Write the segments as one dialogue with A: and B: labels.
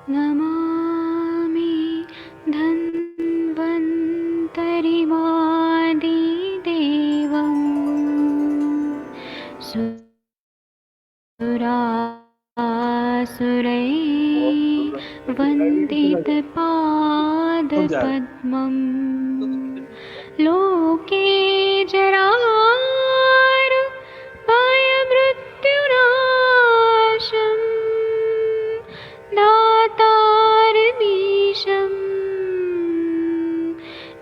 A: नमामि धन्वन्तरिमादिदेवम् सुरासुरैः वन्दितपादपद्मम् लोके जरामृत्युनाशम् दातारमीशम्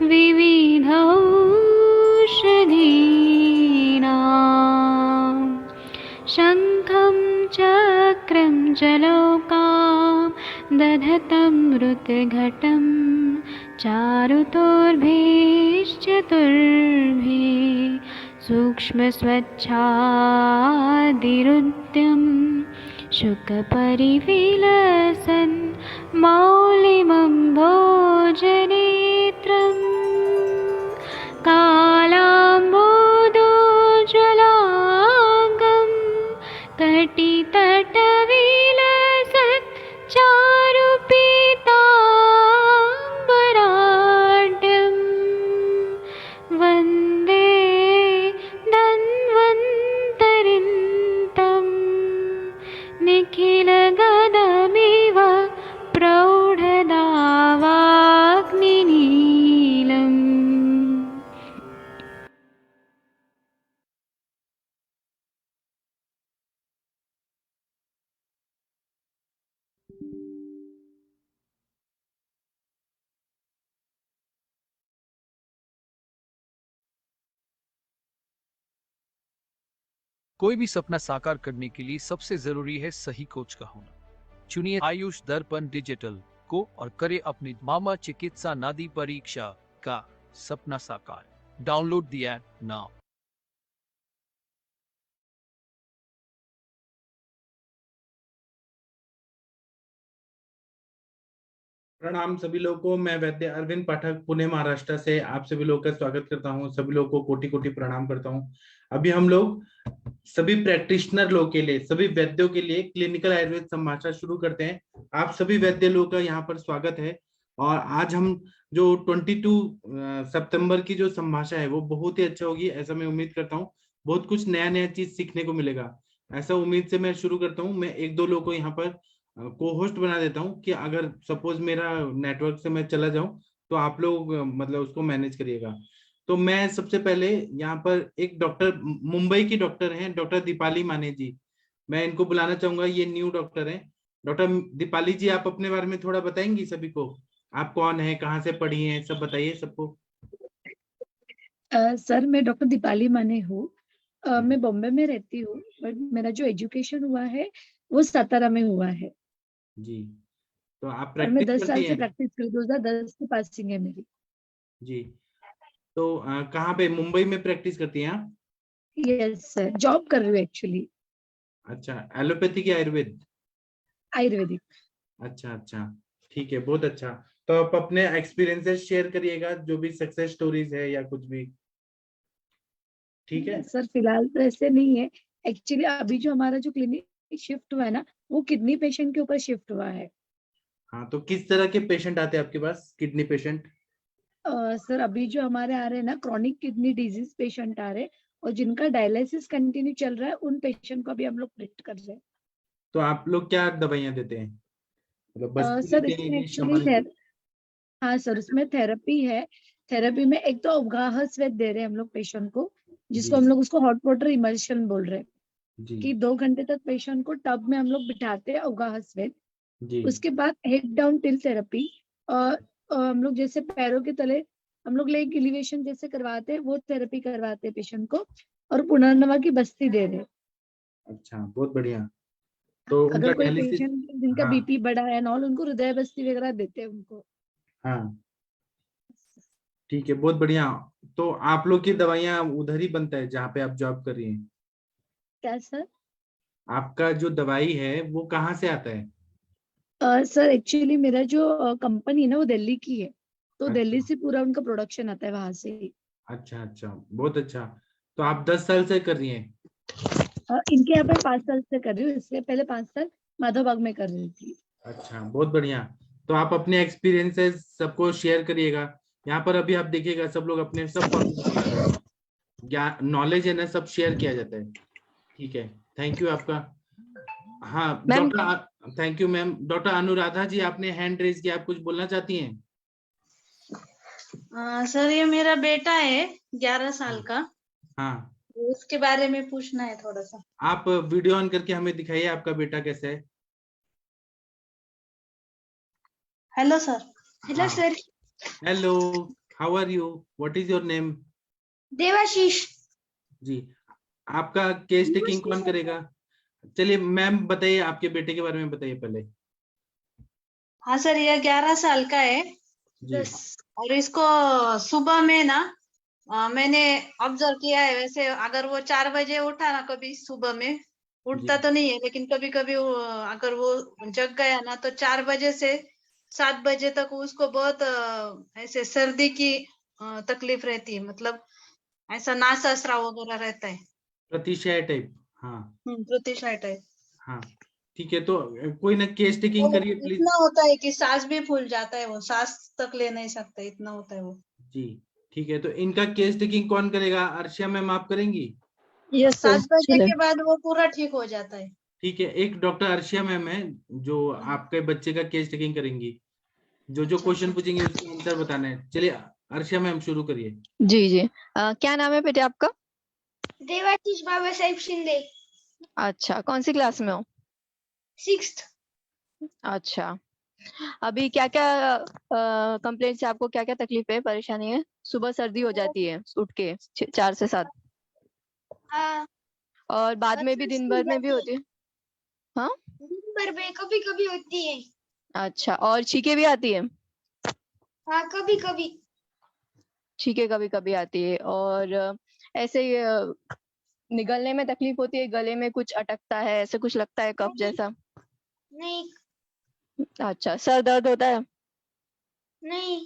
A: विविधौषधीनां शङ्खं चक्रं जलौकां दधतं मृतघटं चारुतोर्भिश्चतुर्भिः सूक्ष्मस्वच्छादिरुद्यं शुकपरिविलसन् मौलिमम्भोजनेत्रम् कालाम्बोदोज्ज्वलाङ्गं कटितटविलसत् चारुपीताम्बराढ्यं वन्दे धन्वन्तरिन्तं निखिलगदमिव प्रौढदावाग्निनीलम्।
B: कोई भी सपना साकार करने के लिए सबसे जरूरी है सही कोच का होना। चुनिए आयुष दर्पण डिजिटल को और करे अपनी मामा चिकित्सा नादी परीक्षा का सपना साकार। Download the app now.
C: प्रणाम सभी लोगों को। मैं वैद्य अरविंद पाठक पुणे महाराष्ट्र से आप सभी लोगों का स्वागत करता हूं। सभी लोगों को कोटि कोटि प्रणाम करता हूं। अभी हम लोग सभी प्रैक्टिशनर लोगों के लिए, सभी वैद्यों के लिए क्लिनिकल आयुर्वेद संभाषण शुरू करते हैं। आप सभी वैद्य लोगों का यहाँ पर स्वागत है। और आज हम जो 22 सितंबर की जो संभाषा है वो बहुत ही अच्छा होगी, ऐसा मैं उम्मीद करता हूँ। बहुत कुछ नया नया चीज सीखने को मिलेगा, ऐसा उम्मीद से मैं शुरू करता हूँ। मैं एक दो लोगों को यहाँ पर को होस्ट बना देता हूँ कि अगर सपोज मेरा नेटवर्क से मैं चला जाऊं तो आप लोग मतलब उसको मैनेज करिएगा। तो मैं सबसे पहले यहाँ पर एक डॉक्टर, मुंबई की डॉक्टर हैं, डॉक्टर दीपाली माने जी, मैं इनको बुलाना चाहूंगा। ये न्यू डॉक्टर हैं। डॉक्टर दीपाली जी, आप अपने बारे में थोड़ा बताएंगी सभी को? आप कौन है, कहाँ से पढ़ी हैं, सब बताइए सबको।
D: सर, मैं डॉक्टर दीपाली माने हूँ। मैं बॉम्बे में रहती हूँ, बट मेरा जो एजुकेशन हुआ है वो सातारा में हुआ है।
C: जी, तो आप
D: और मैं
C: प्रैक्टिस
D: 10 साल
C: करती
D: से
C: हैं?
D: प्रैक्टिस कर 2010 से पासिंग है मेरी।
C: जी, तो कहाँ पे, मुंबई में प्रैक्टिस करती हैं आप?
D: यस सर, जॉब कर रही हूँ एक्चुअली।
C: अच्छा, एलोपैथी की आयुर्वेद?
D: आयुर्वेदिक।
C: अच्छा अच्छा, ठीक है, बहुत अच्छा। तो आप अपने एक्सपीरियंसेस शेयर करिएगा, जो भी सक्सेस स्टोरीज है या कुछ भी, ठीक है?
D: सर फिलहाल तो ऐसे नहीं है। एक्चुअली अभी जो हमारा जो क्लिनिक शिफ्ट हुआ है ना, वो किडनी पेशेंट के ऊपर शिफ्ट हुआ है।
C: हाँ, तो किस तरह के पेशेंट आते हैं आपके पास, किडनी पेशेंट?
D: सर अभी जो हमारे आ रहे हैं ना, क्रॉनिक किडनी डिजीज पेशेंट आ रहे हैं, और जिनका डायलिसिस कंटिन्यू चल रहा है, उन पेशेंट को अभी हम लोग ट्रीट कर रहे हैं।
C: तो आप लोग क्या दवाइयाँ देते हैं, मतलब बस्ती
D: सर
C: देते हैं,
D: इसमें
C: इंग्लिश
D: एक्चुअली,
C: हमारे?
D: हाँ सर, उसमें थेरेपी है। थेरेपी में एक तो अवगाह स्वेद दे रहे हैं हम लोग पेशेंट को, जिसको
C: जी
D: हम लोग उसको हॉट वाटर इमर्शन बोल रहे हैं।
C: जी
D: कि 2 घंटे तक पेशेंट को टब में हम लोग बिठाते हैं अवगाह स्वेद।
C: जी।
D: उसके बाद हेड डाउन टिल थेरेपी, और हम लोग जैसे पैरों के तले हम लोग लेग इलिवेशन जैसे करवाते हैं, वो थेरेपी करवाते हैं पेशेंट को। और पुनर्नवा की बस्ती दे रहे हैं।
C: अच्छा, बहुत बढ़िया। तो उनका
D: अगर कोई
C: डायलिसिस?
D: पेशेंट जिनका
C: हाँ
D: बीपी बढ़ा है नॉल, उनको हृदय बस्ती वगैरह देते हैं उनको।
C: हाँ, ठीक है, बहुत बढ़िया। तो आप लोग की दवाइयाँ उधर ही बनता है जहाँ पे आप जॉब कर रही हैं?
D: क्या सर?
C: आपका जो दवाई है वो कहाँ से आता है?
D: सर एक्चुअली मेरा जो कंपनी है ना, वो दिल्ली की है। तो दिल्ली
C: अच्छा
D: से पूरा उनका प्रोडक्शन आता है वहां से ही।
C: अच्छा अच्छा, बहुत अच्छा। तो आप 10 साल से कर रही हैं?
D: इनके यहाँ पे 5 साल से कर रही हूँ, इससे पहले 5 साल माधवबाग में कर रही थी।
C: अच्छा, बहुत बढ़िया। तो आप अपने एक्सपीरियंसेस सबको शेयर करिएगा। यहाँ पर अभी आप देखिएगा सब लोग अपने सब कॉन्ट्रीब्यूट कर रहे हैं। ज्ञान नॉलेज है ना, सब शेयर किया जाता है। ठीक है, थैंक यू आपका। हाँ
E: ma'am
C: doctor, thank you ma'am. Doctor Anuradha ji, आपने हैंड रेज किया, आप कुछ बोलना चाहती हैं?
F: सर ये मेरा बेटा है 11 साल का,
C: हाँ,
F: उसके बारे में पूछना है थोड़ा सा।
C: आप वीडियो ऑन करके हमें दिखाइए, आपका बेटा कैसा है।
F: Hello sir.
C: Hello sir. Hello, how are you, what is your name?
F: Debashish.
C: Ji, आपका केस टेकिंग कौन करेगा? चलिए मैम बताइए, आपके बेटे के बारे में बताइए पहले।
F: हाँ सर, ये 11 साल का है।
C: जी,
F: और इसको सुबह में ना मैंने ऑब्जर्व किया है, वैसे अगर वो 4 बजे उठा ना, कभी सुबह में उठता
C: जी,
F: तो नहीं है, लेकिन कभी कभी अगर वो जग गया ना तो 4 बजे से 7 बजे तक उसको बहुत ऐसे सर्दी की तकलीफ रहती है, मतलब ऐसा नासा स्राव वगैरह रहता है।
C: प्रतिशय टाइप। हाँ
F: प्रतिशा टाइप।
C: हाँ, ठीक है, तो कोई ना केस टेकिंग
F: वो
C: करिए प्लीज।
F: इतना होता है कि सांस भी फूल जाता है, वो सांस तक ले नहीं सकता, इतना होता है वो।
C: जी, ठीक है, तो इनका केस टेकिंग कौन करेगा? अर्शिया मैम आप करेंगी?
E: यस सर
F: 7 बजे
E: चले।
F: के बाद वो पूरा ठीक हो जाता है।
C: ठीक है, एक डॉक्टर अर्शिया मैम है जो आपके बच्चे का केस टेकिंग करेंगी। जो जो क्वेश्चन पूछेंगे उसका आंसर बताना है। चलिए अर्शिया मैम शुरू करिए।
E: जी जी क्या नाम है बेटे आपका?
G: देवाशीष बाबा साहेब शिंदे।
E: अच्छा, कौन सी क्लास में हो?
G: 6th।
E: अच्छा, अभी क्या क्या कंप्लेंट से आपको क्या क्या तकलीफ है, परेशानी है? सुबह सर्दी हो जाती है उठ के 4 से 7,
G: हाँ,
E: और बाद में भी
G: बचपन
E: दिन
G: स्कूल
E: भर में भी
G: जाते
E: होती है? हाँ,
G: दिन भर में कभी कभी होती है।
E: अच्छा, और छींके भी आती है?
G: हाँ, कभी कभी।
E: छींके कभी कभी आती है, और ऐसे ही, निगलने में तकलीफ होती है, गले में कुछ अटकता है, ऐसे कुछ लगता है कफ
G: नहीं
E: जैसा?
G: नहीं
E: अच्छा, सर दर्द होता है?
G: नहीं।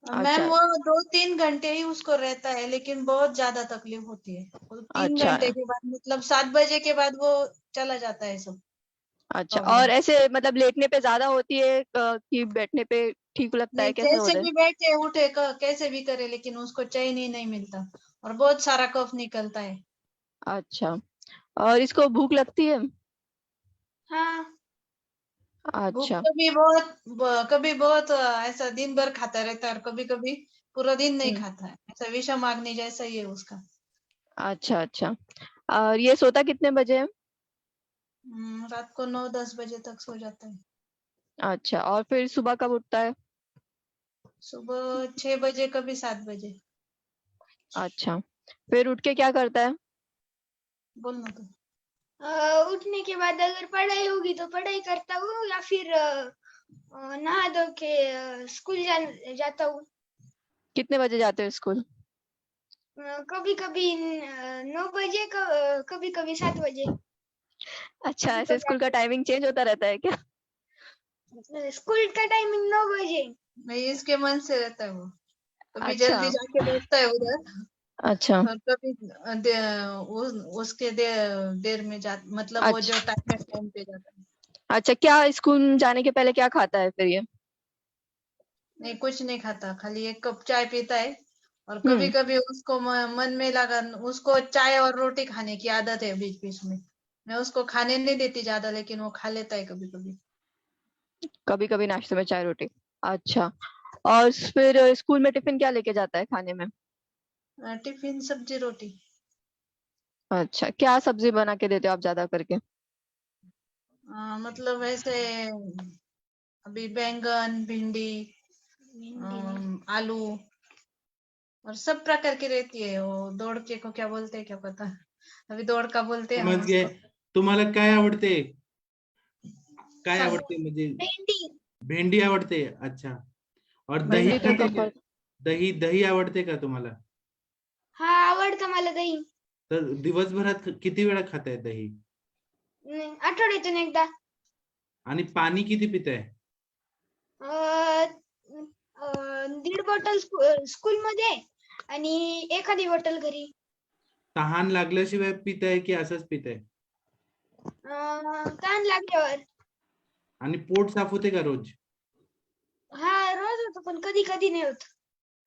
F: मैम
E: अच्छा
F: वो 2-3 घंटे ही उसको रहता है, लेकिन बहुत ज्यादा तकलीफ होती है। वो 3
E: अच्छा
F: घंटे के बाद, मतलब 7 बजे के बाद वो चला जाता है सब
E: अच्छा,
F: प्रॉब्लम।
E: और ऐसे मतलब लेटने पे ज्यादा होती है कि बैठने पे ठीक लगता है,
F: नहीं,
E: कैसे
F: कैसे
E: होता है?
F: भी बैठे उठे कैसे भी करे, लेकिन उसको चैन ही नहीं मिलता और बहुत सारा कफ निकलता है।
E: अच्छा, और इसको भूख लगती है?
G: हाँ,
F: भूख
E: अच्छा
F: कभी बहुत ऐसा दिन भर खाता रहता है, और कभी कभी पूरा दिन नहीं
E: हम्म,
F: खाता है, ऐसा विषम अग्नि जैसा ही है उसका।
E: अच्छा अच्छा, और ये सोता कितने बजे है?
F: रात को 9-10 बजे तक सो जाता है।
E: अच्छा, और फिर सुबह कब उठता है?
F: सुबह 6 बजे, कभी 7 बजे।
E: अच्छा, फिर उठ के क्या करता है?
F: बोलना तो।
G: उठने के बाद अगर पढ़ाई होगी तो पढ़ाई करता हूँ, या फिर नहा धो के स्कूल जाता हूँ।
E: कितने बजे जाते हो स्कूल?
G: कभी कभी 9 बजे, कभी कभी 7 बजे।
E: अच्छा,
G: अभी तो
E: ऐसे स्कूल का टाइमिंग चेंज होता रहता है क्या?
G: स्कूल का टाइमिंग 9 बजे।
F: नहीं, इसके मन से रहता है वो, कभी
E: अच्छा
F: जल्दी जाके बैठता है उधर,
E: अच्छा
F: और कभी उसके देर में मतलब वो जो
E: अच्छा
F: टाइम है टाइम पे जाता है।
E: अच्छा, क्या स्कूल जाने के पहले क्या खाता है फिर ये?
F: नहीं, कुछ नहीं खाता, खाली 1 कप चाय पीता है। और कभी
E: हम्म,
F: कभी उसको मन में लगा, उसको चाय और रोटी खाने की आदत है बीच बीच में। मैं उसको खाने नहीं देती ज्यादा, लेकिन वो खा लेता है कभी कभी।
E: कभी कभी नाश्ते में चाय रोटी। अच्छा, और फिर स्कूल में टिफिन क्या लेके जाता है खाने में?
F: टिफिन सब्जी रोटी।
E: अच्छा, क्या सब्जी बना के देते हो आप ज्यादा करके?
F: मतलब ऐसे अभी बैंगन, भिंडी, आलू, और सब प्रकार की रहती है। वो दौड़ के को क्या बोलते हैं क्या पता, अभी दौड़ का बोलते हैं
C: समझ
F: हम
C: गए।
F: उसको।
C: तुम्हाला काय आवडते? काय
F: हाँ,
C: आवडते म्हणजे?
G: भिंडी।
C: भेंडी आवडते, अच्छा। और दही
E: भिंडी तो
C: खाते का?
E: कम्फर्ट।
C: दही दही आवडते का तुम्हाला?
G: हा, आवडतं मला दही।
C: तर दिवसभरात किती वेळा खाताय दही?
G: आठवड्यातून एकदा.
C: आणि पाणी किती पिताय?
G: अं, 1.5 बॉटल स्कूलमध्ये आणि एखादी बॉटल घरी.
C: तहान लागल्याशिवाय पिताय की असंच पिताय?
G: तहान लागल्यावर.
C: आणि पोट साफ होते का रोज?
G: हा रोज होतो पण कधी कधी नाही होत.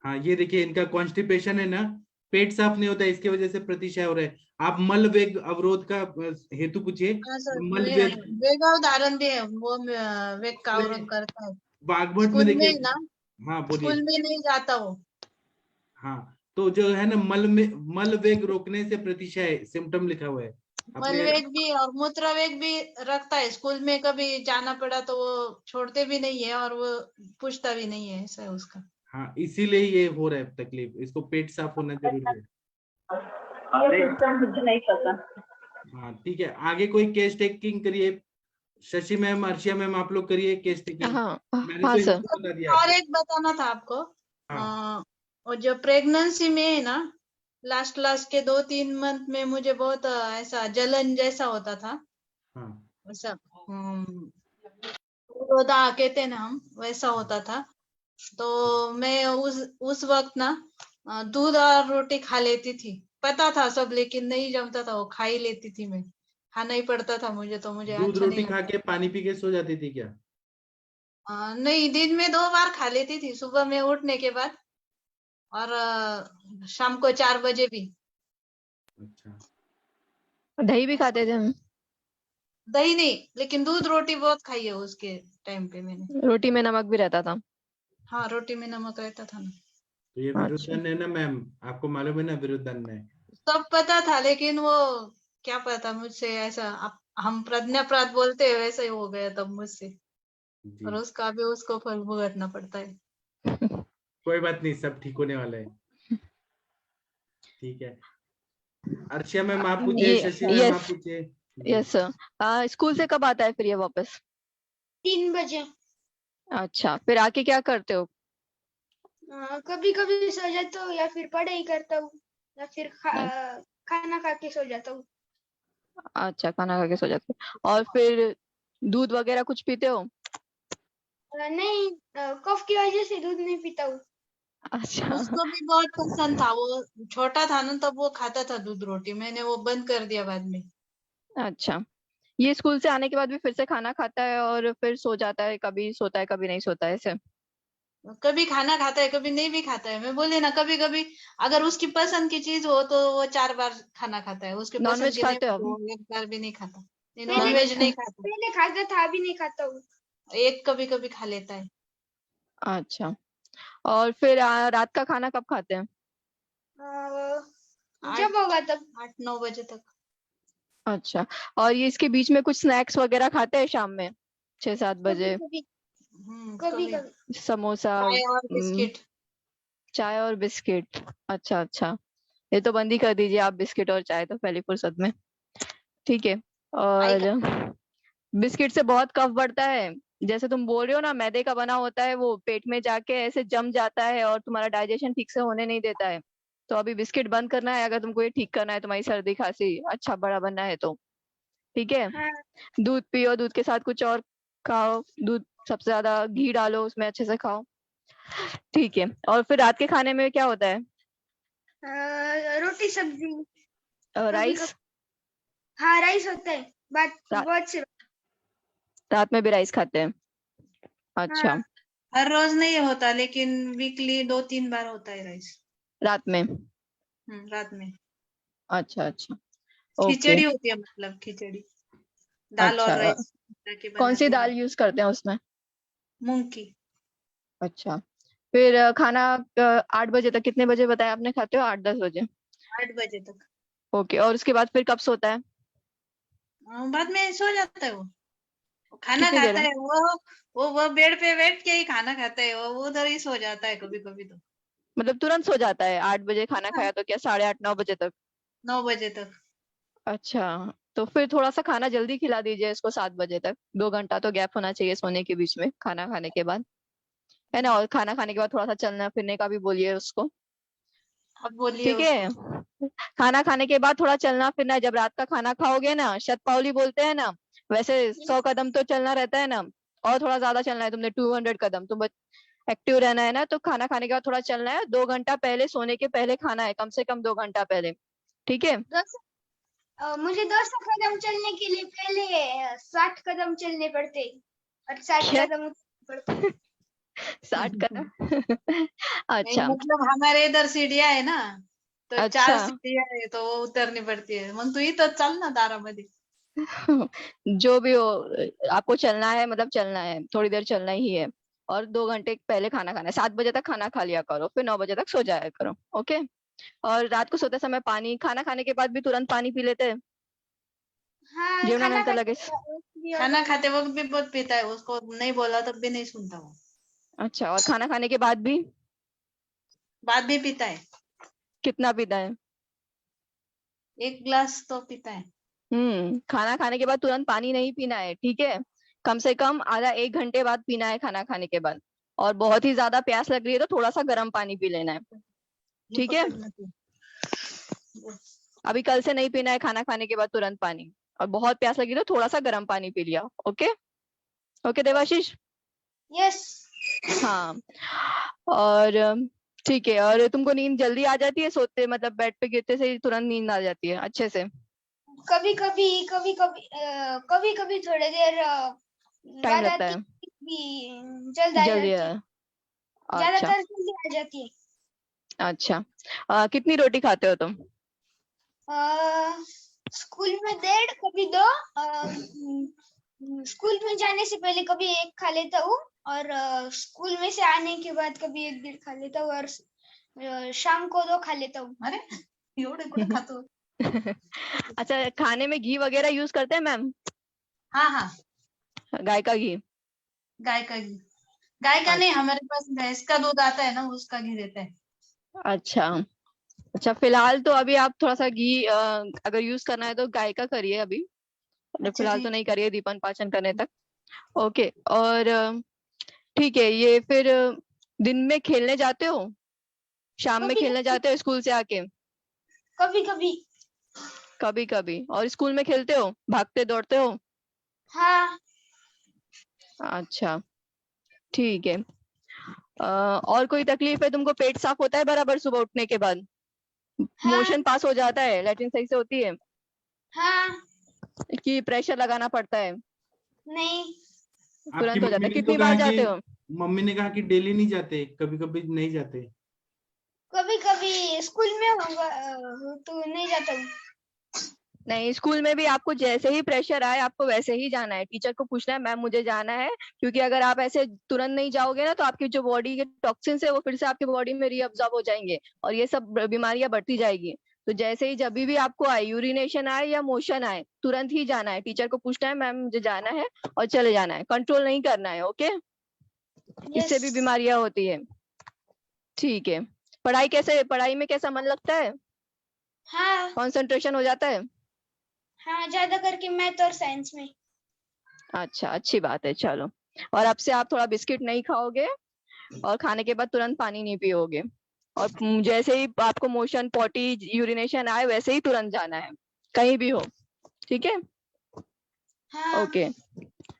C: हाँ, ये देखिए इनका कॉन्स्टिपेशन है ना, पेट साफ नहीं होता है, इसकी वजह से प्रतिशय हो रहा है। आप मल वेग अवरोध का हेतु पूछिए।
F: हाँ सर,
C: मल वेग
F: वेगा उदाहरण भी है वो वेग का अवरोध करता है।
C: बागभट में
F: स्कूल में
C: देखिए।
F: ना,
C: हाँ बोलिए।
F: स्कूल में नहीं जाता वो।
C: हाँ, तो जो है ना मल वेग रोकने से प्रतिशय सिम्टम लिखा हुआ है
F: मल
C: अपने।
F: वेग भी और मूत्र वेग भी रखता है। स्कूल में कभी जाना पड़ा तो वो छोड़ते भी नहीं है और वो पूछता भी नहीं है, ऐसा है उसका।
C: हाँ, इसीलिए ये हो रहा है तकलीफ, इसको पेट साफ होना जरूरी है। हाँ ठीक है, आगे कोई केस टेकिंग करिए। शशि मैम, अर्शिया मैम, आप लोग करिए केस टेकिंग।
E: हाँ
C: मैंने
E: हाँ
C: तो
E: सर।
C: हिंदी बता दिया
F: और
C: आपको।
F: एक बताना था आपको।
C: हाँ।
F: और जो प्रेगनेंसी में है ना, लास्ट के 2-3 मंथ में मुझे बहुत ऐसा जलन जैसा होता था।
C: हाँ।
F: ऐसा रोदा कहते हैं ना हम, वैसा होता था। तो मैं उस वक्त ना दूध और रोटी खा लेती थी। पता था सब, लेकिन नहीं जमता था, वो खा ही लेती थी मैं। खाना ही पड़ता था मुझे, तो मुझे
C: दूध
F: अच्छा नहीं
C: रोटी खा
F: लगता।
C: के पानी पी के सो जाती थी क्या?
F: नहीं, दिन में 2 बार खा लेती थी, सुबह में उठने के बाद और शाम को 4 बजे भी।
C: अच्छा।
E: दही भी खाते थे हम।
F: दही नहीं, लेकिन दूध रोटी बहुत खाई है उसके टाइम पे मैंने।
E: रोटी में नमक भी रहता था।
F: हाँ, रोटी में नमक रहता था ना।
C: तो ये
E: अच्छा।
C: विरुद्धन है ना मैम, आपको मालूम है ना विरुद्धन है।
F: सब पता था, लेकिन वो क्या पता मुझसे ऐसा हम प्रज्ञाप्रात बोलते हैं वैसा ही हो गया तब मुझसे। और
C: जी,
F: उसका भी उसको फल भुगतना पड़ता है।
C: कोई बात नहीं, सब ठीक होने वाला है। ठीक है, अर्शिया मैम आप पूछिए,
E: ये
C: शशि मैम आप
E: यस
C: पूछिए। जी।
E: Yes sir. स्कूल से कब आता है फिर ये वापस?
G: 3 बजे।
E: अच्छा, फिर आके क्या करते हो?
G: कभी कभी सो जाता हूँ या फिर पढ़ाई करता हूँ या फिर खाना खा के सो जाता हूँ।
E: अच्छा, खाना खा के सो जाते हो। और फिर दूध वगैरह कुछ पीते हो?
G: नहीं, कफ की वजह से दूध नहीं पीता हूँ।
E: अच्छा।
F: उसको भी बहुत पसंद था, वो छोटा था ना तब वो खाता था दूध रोटी। मैंने वो बंद कर दिया बाद में।
E: अच्छा, ये स्कूल से आने के बाद भी फिर से खाना खाता है और फिर सो जाता है, कभी सोता है कभी नहीं सोता है ऐसे?
F: कभी खाना खाता है, कभी नहीं भी खाता है। मैं बोले ना, कभी कभी अगर उसकी पसंद की चीज हो तो वो 4 बार खाना खाता है, उसके पसंद
E: नॉनवेज
F: की नहीं
E: खाते
F: हो
E: हो
F: तो
E: अब?
F: वो 1 बार भी नहीं खाता। नहीं,
G: पहले
F: नॉनवेज नहीं खाता।
G: पहले खाता था, अभी नहीं खाता हूँ।
F: एक कभी कभी खा लेता है।
E: अच्छा, और फिर रात का खाना कब खाते हैं?
G: जब होगा तब।
F: 8-9 बजे तक।
E: अच्छा, और ये इसके बीच में कुछ स्नैक्स वगैरह खाते हैं शाम में 6-7
G: कभी
E: बजे?
G: कभी
F: कभी
G: कभी
E: समोसा,
F: चाय और
E: हम्म,
F: बिस्किट।
E: चाय और बिस्किट। अच्छा अच्छा, ये तो बंद ही कर दीजिए आप, बिस्किट और चाय तो पहली फुर्सत में। ठीक है।
F: आई
E: और
F: का
E: बिस्किट से बहुत कफ बढ़ता है। जैसे तुम बोल रहे हो ना, मैदे का बना होता है, वो पेट में जाके ऐसे जम जाता है और तुम्हारा डाइजेशन ठीक से होने नहीं देता है। तो अभी बिस्किट बंद करना है अगर तुमको ये ठीक करना है, तुम्हारी सर्दी खांसी अच्छा बड़ा बनना है तो। ठीक है।
G: हाँ।
E: दूध पियो, दूध के साथ कुछ और खाओ, दूध सबसे ज्यादा घी डालो उसमें, अच्छे से खाओ। ठीक है, और फिर रात के खाने में क्या होता है?
G: रोटी सब्जी।
E: राइस?
G: हाँ, राइस होता है,
E: रा,
G: बहुत से।
E: रात में भी राइस खाते हैं? अच्छा।
G: हाँ।
F: हर रोज नहीं होता, लेकिन वीकली 2-3 बार होता है राइस।
E: रात में?
F: रात में
E: अच्छा अच्छा, ओके।
F: खिचड़ी होती है, मतलब खिचड़ी, दाल और
E: अच्छा,
F: राइस के
E: कौन सी
F: बनाते हैं।
E: दाल यूज करते हैं उसमें?
F: मूंग की।
E: अच्छा, फिर खाना 8 बजे तक, कितने बजे बताया आपने खाते हो, 8-10 बजे?
F: 8 बजे तक।
E: ओके, और उसके बाद फिर कब सोता है?
F: बाद में सो जाता है वो। खाना
E: कितनी देर
F: खाता
E: में?
F: है वो बेड पे बैठ के ही खाना खाता है, वो उधर ही सो जाता है कभी कभी तो।
E: मतलब तुरंत सो जाता है? 8 बजे खाना खाया तो क्या 8:30-9 बजे तक?
F: 9 बजे तक।
E: अच्छा, तो फिर थोड़ा सा खाना जल्दी खिला दीजिए इसको, 7 बजे तक। 2 घंटा तो गैप होना चाहिए सोने के बीच में, खाना खाने के बाद, है ना? और खाना खाने के बाद थोड़ा सा चलना फिरने का भी बोलिए उसको।
F: अब बोलिए
E: ठीक
F: उसको।
E: है। खाना खाने के बाद थोड़ा चलना फिरना है। जब रात का खाना खाओगे ना, शतपावली बोलते हैं ना, वैसे 100 कदम तो चलना रहता है ना, और थोड़ा ज्यादा चलना है तुमने, 200 कदम। तुम एक्टिव रहना है ना, तो खाना खाने के बाद थोड़ा चलना है। 2 घंटा पहले, सोने के पहले खाना है, कम से कम 2 घंटा पहले। ठीक है।
G: मुझे 200 कदम चलने के लिए पहले 60 कदम चलने पड़ते। और 60
E: क्या?
G: कदम पड़ता है।
E: 60 कदम
F: नहीं,
E: अच्छा
F: मतलब हमारे इधर सीढ़ियां है ना, तो 4
E: अच्छा
F: सीढ़ियां है तो वो उतरनी पड़ती है. मग तू इथं चाल ना दारामध्ये.
E: जो भी हो, आपको चलना है, मतलब चलना है, थोड़ी देर चलना ही है। और 2 घंटे पहले खाना खाना है, 7 बजे तक खाना खा लिया करो, फिर 9 बजे तक सो जाया करो। ओके। और रात को सोते समय पानी, खाना खाने के बाद भी तुरंत पानी पी लेते हैं?
G: हाँ,
E: जेवणानंतर लगेच?
F: खाना खाते वक्त भी बहुत पीता है, उसको नहीं बोला तब भी नहीं सुनता वो.
E: अच्छा, और खाना खाने के बाद भी
F: बाद भी पीता है,
E: कितना पीता है?
F: 1 ग्लास तो पीता है.
E: खाना खाने के बाद तुरंत पानी नहीं पीना है, ठीक है? कम से कम आधा 1 घंटे बाद पीना है खाना खाने के बाद। और बहुत ही ज्यादा प्यास लग रही है तो थोड़ा सा गर्म पानी पी लेना है, ठीक है? अभी कल से नहीं पीना है खाना खाने के बाद तुरंत पानी। और बहुत प्यास लगी तो थोड़ा सा गर्म पानी पी लिया। Okay okay Debashish?
G: यस।
E: हाँ। और ठीक है। और तुमको नींद जल्दी आ जाती है सोते, मतलब बेड पे गिरते से ही तुरंत नींद आ जाती है अच्छे से?
G: कभी कभी थोड़ी देर
E: टाइम
G: बाद
E: लगता
G: आती
E: है?
G: भी जल्द आ
E: जल्दी
G: जाती है,
E: अच्छा
G: ज्यादातर जल्दी आ जाती है।
E: अच्छा। कितनी रोटी खाते हो तुम?
G: स्कूल में 1.5, कभी 2। स्कूल में जाने से पहले कभी 1 खा लेता हूँ, और स्कूल में से आने के बाद कभी 1-1.5 खा लेता हूँ, और शाम को 2 खा लेता हूँ।
F: अरे एवढे कुठे खातो.
E: अच्छा, खाने में घी वगैरह यूज करते हैं मैम?
F: हाँ हाँ,
E: गाय का घी?
F: गाय का घी. गाय का नहीं, हमारे पास भैंस का दूध आता है ना, उसका घी देते हैं.
E: अच्छा अच्छा। फिलहाल तो अभी आप थोड़ा सा घी अगर यूज करना है तो गाय का करिए अभी।
F: अच्छा
E: फिलहाल
F: जी.
E: तो नहीं करिए दीपन पाचन करने तक। ओके। और ठीक है, ये फिर दिन में खेलने जाते हो? शाम में
G: कभी
E: खेलने जाते हो स्कूल से आके?
G: कभी कभी।
E: कभी कभी। और स्कूल में खेलते हो, भागते दौड़ते हो?
G: हाँ।
E: अच्छा ठीक है। और कोई तकलीफ है तुमको? पेट साफ होता है बराबर सुबह उठने के बाद?
G: हाँ।
E: मोशन पास हो जाता है? लैट्रिन सही से होती है?
G: हाँ।
E: कि प्रेशर लगाना पड़ता है?
G: नहीं।
C: आपकी
E: तुरंत हो जाता
C: मम्मी
E: है?
C: ने तो
E: कितनी
C: कहा
E: बार
C: कि
E: जाते हो?
C: मम्मी ने कहा कि डेली नहीं जाते, कभी कभी नहीं जाते.
G: कभी कभी स्कूल में होगा तो नहीं जाता हूँ।
E: नहीं, स्कूल में भी आपको जैसे ही प्रेशर आए आपको वैसे ही जाना है, टीचर को पूछना है मैम मुझे जाना है। क्योंकि अगर आप ऐसे तुरंत नहीं जाओगे ना तो आपकी जो बॉडी के टॉक्सिन्स है वो फिर से आपकी बॉडी में रीअब्जॉर्ब हो जाएंगे और ये सब बीमारियां बढ़ती जाएगी। तो जैसे ही जब भी आपको आए, यूरिनेशन आए या मोशन आए, तुरंत ही जाना है, टीचर को पूछना है मैम मुझे जाना है और चले जाना है, कंट्रोल नहीं करना है। ओके? इससे भी
G: यस।
E: बीमारियां होती है। ठीक है। पढ़ाई में कैसा मन लगता है?
G: हाँ।
E: कॉन्सेंट्रेशन हो जाता है?
G: हाँ, ज्यादा करके मैथ और साइंस में।
E: अच्छा, अच्छी बात है। चलो। और अब से आप थोड़ा बिस्किट नहीं खाओगे और खाने के बाद तुरंत पानी नहीं पियोगे। और जैसे ही आपको मोशन, पॉटी, यूरिनेशन आए वैसे ही तुरंत जाना है, कहीं भी हो। ठीक है?
G: हाँ।
E: Okay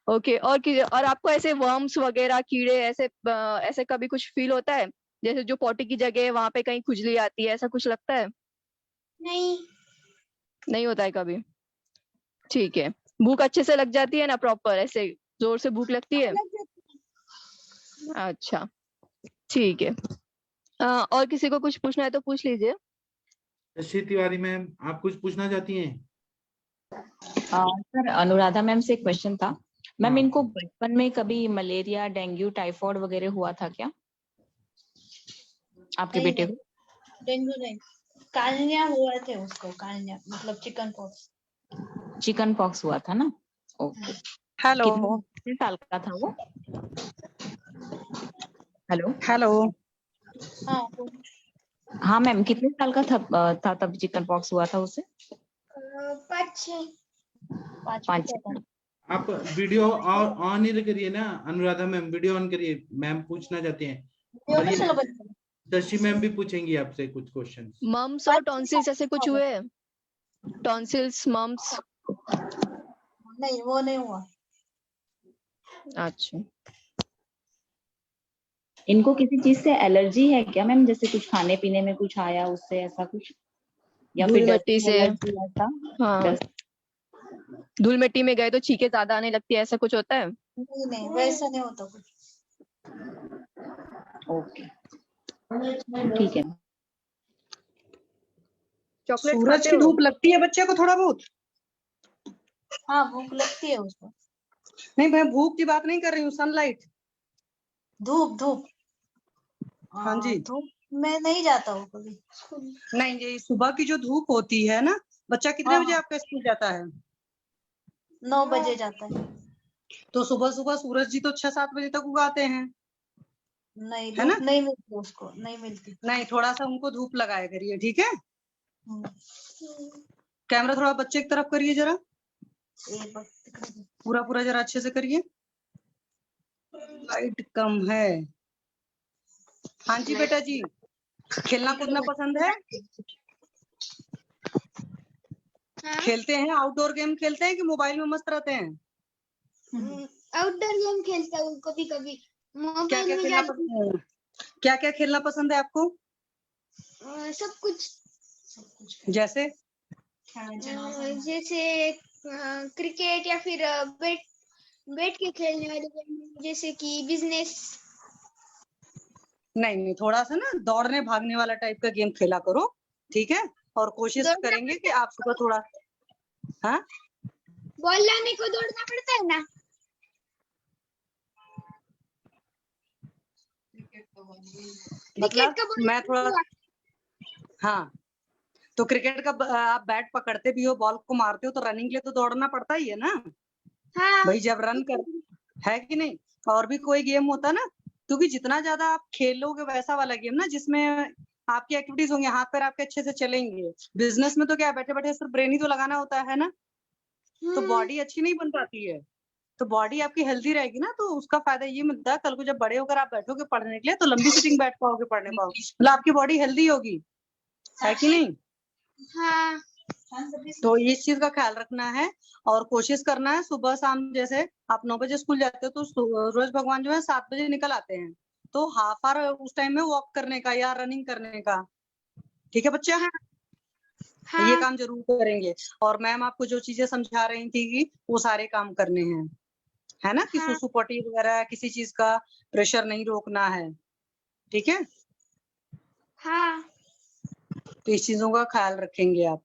E: okay. और आपको ऐसे वर्म्स वगैरह, कीड़े ऐसे ऐसे कभी कुछ फील होता है? जैसे जो पॉटी की जगह है वहां पे कहीं खुजली आती है, ऐसा कुछ लगता है?
G: नहीं।
E: नहीं होता है कभी? ठीक है। भूख अच्छे से लग जाती है ना प्रॉपर, ऐसे जोर से भूख लगती है? अच्छा ठीक है। और किसी को कुछ पूछना है तो पूछ लीजिए।
C: शशि तिवारी मैम, आप कुछ पूछना चाहती हैं?
H: सर, अनुराधा मैम से एक क्वेश्चन था। मैम,
C: हाँ.
H: इनको बचपन में कभी मलेरिया, डेंगू, टाइफाइड वगैरह हुआ था क्या आपके
F: नहीं
H: बेटे
F: नहीं,
H: को?
F: डेंगू नहीं. कालनिया हुआ थे उसको, कालनिया मतलब चिकन पॉक्स.
H: चिकन पॉक्स हुआ था ना? ओके।
I: हेलो
H: कितने साल का था वो? हेलो।
I: हेलो।
F: हाँ.
H: हाँ मैम, कितने साल का था तब चिकन पॉक्स हुआ था उसे?
G: 5-6।
H: 5 साल।
C: आप वीडियो ऑन ही करिए ना अनुराधा मैम, वीडियो ऑन करिए, मैम पूछना चाहते हैं. और ये शशि मैम भी पूछेंगी आपसे कुछ क्वेश्चन.
E: मम्स और टॉन्सिल्स ऐसे कुछ हुए? Tonsils, mumps?
F: नहीं, वो नहीं हुआ.
E: अच्छा।
H: इनको किसी चीज से एलर्जी है क्या मैम? जैसे कुछ खाने पीने में कुछ आया उससे, ऐसा कुछ? या फिर
E: धूल
H: डस्ट
E: मिट्टी से?
H: एलर्जी ऐसा?
E: हाँ,
H: डस्ट?
E: धूल मिट्टी में गए तो छींके ज्यादा आने लगती है, ऐसा कुछ होता है?
F: नहीं नहीं वैसा नहीं होता कुछ।
H: ओके, ठीक है।
E: चॉकलेट
I: सूरज
E: खाते
I: की
E: हो?
I: धूप लगती है बच्चे को थोड़ा बहुत?
F: हाँ भूख लगती है उसको।
I: नहीं, मैं भूख की बात नहीं कर रही हूँ, सनलाइट।
F: धूप धूप
I: हाँ जी।
F: धूप में नहीं जाता वो कभी।
I: नहीं, ये सुबह की जो धूप होती है ना, बच्चा कितने
F: हाँ
I: बजे आपका स्कूल जाता है?
F: 9 बजे जाता है।
I: तो सुबह सुबह सूरज जी तो 6-7 बजे तक उगाते हैं,
F: नहीं
I: है ना?
F: धूप नहीं मिलती उसको, नहीं मिलती।
I: नहीं, थोड़ा सा उनको धूप लगाया करिए, ठीक है?
F: हम्म,
I: कैमरा थोड़ा बच्चे की तरफ करिए जरा,
F: ये बस दिखा दो।
I: पूरा पूरा जरा अच्छे से करिए। लाइट कम है। हाँ जी बेटा जी, खेलना कूदना पसंद है?
G: हाँ,
I: खेलते हैं, आउटडोर गेम खेलते हैं कि मोबाइल में मस्त रहते हैं?
G: आउटडोर गेम खेलता हूँ कभी कभी,
I: क्या
G: मोबाइल
I: क्या
G: में
I: खेलना
G: ज्यादा
I: पसंद है? क्या क्या खेलना पसंद है आपको?
G: सब कुछ।
I: जैसे
G: जैसे क्रिकेट या फिर बैट बैठ के खेलने वाले गेम जैसे कि बिजनेस।
I: नहीं नहीं, थोड़ा सा ना दौड़ने भागने वाला टाइप का गेम खेला करो, ठीक है? और कोशिश
G: दौड़ना
I: करेंगे कि आप सुबह थोड़ा, हाँ
G: बॉल लाने को दौड़ना पड़ता है ना।
I: मतलब
G: क्रिकेट का बॉल
I: मैं थोड़ा, हाँ तो क्रिकेट का आप बैट पकड़ते भी हो, बॉल को मारते हो, तो रनिंग के लिए तो दौड़ना पड़ता ही है ना
G: हाँ
I: भाई, जब रन कर, है कि नहीं? और भी कोई गेम होता ना, क्योंकि जितना ज्यादा आप खेलोगे वैसा वाला गेम ना जिसमें आपकी एक्टिविटीज होंगी, हाथ पैर आपके अच्छे से चलेंगे। बिजनेस में तो क्या बैठे बैठे सिर्फ ब्रेन ही तो लगाना होता है ना, तो बॉडी अच्छी नहीं बन पाती है। तो बॉडी आपकी हेल्दी रहेगी ना, तो उसका फायदा ये मिलता है, कल को जब बड़े होकर आप बैठोगे पढ़ने के लिए तो लंबी सिटिंग बैठ पाओगे, पढ़ने पाओगे, मतलब आपकी बॉडी हेल्दी होगी, है कि नहीं?
G: हाँ
I: तो इस चीज का ख्याल रखना है और कोशिश करना है सुबह शाम, जैसे आप 9 बजे स्कूल जाते हो तो रोज भगवान जो है 7 बजे निकल आते हैं, तो हाफ आवर उस टाइम में वॉक करने का या रनिंग करने का, ठीक है बच्चा? ये
G: हाँ
I: काम जरूर करेंगे। और मैम आपको जो चीजें समझा रही थी कि वो सारे काम करने हैं, है ना? कि
G: हाँ
I: सुसु पॉटी वगैरह किसी चीज का प्रेशर नहीं रोकना है, ठीक है?
G: हाँ
I: तो इस चीजों का ख्याल रखेंगे आप।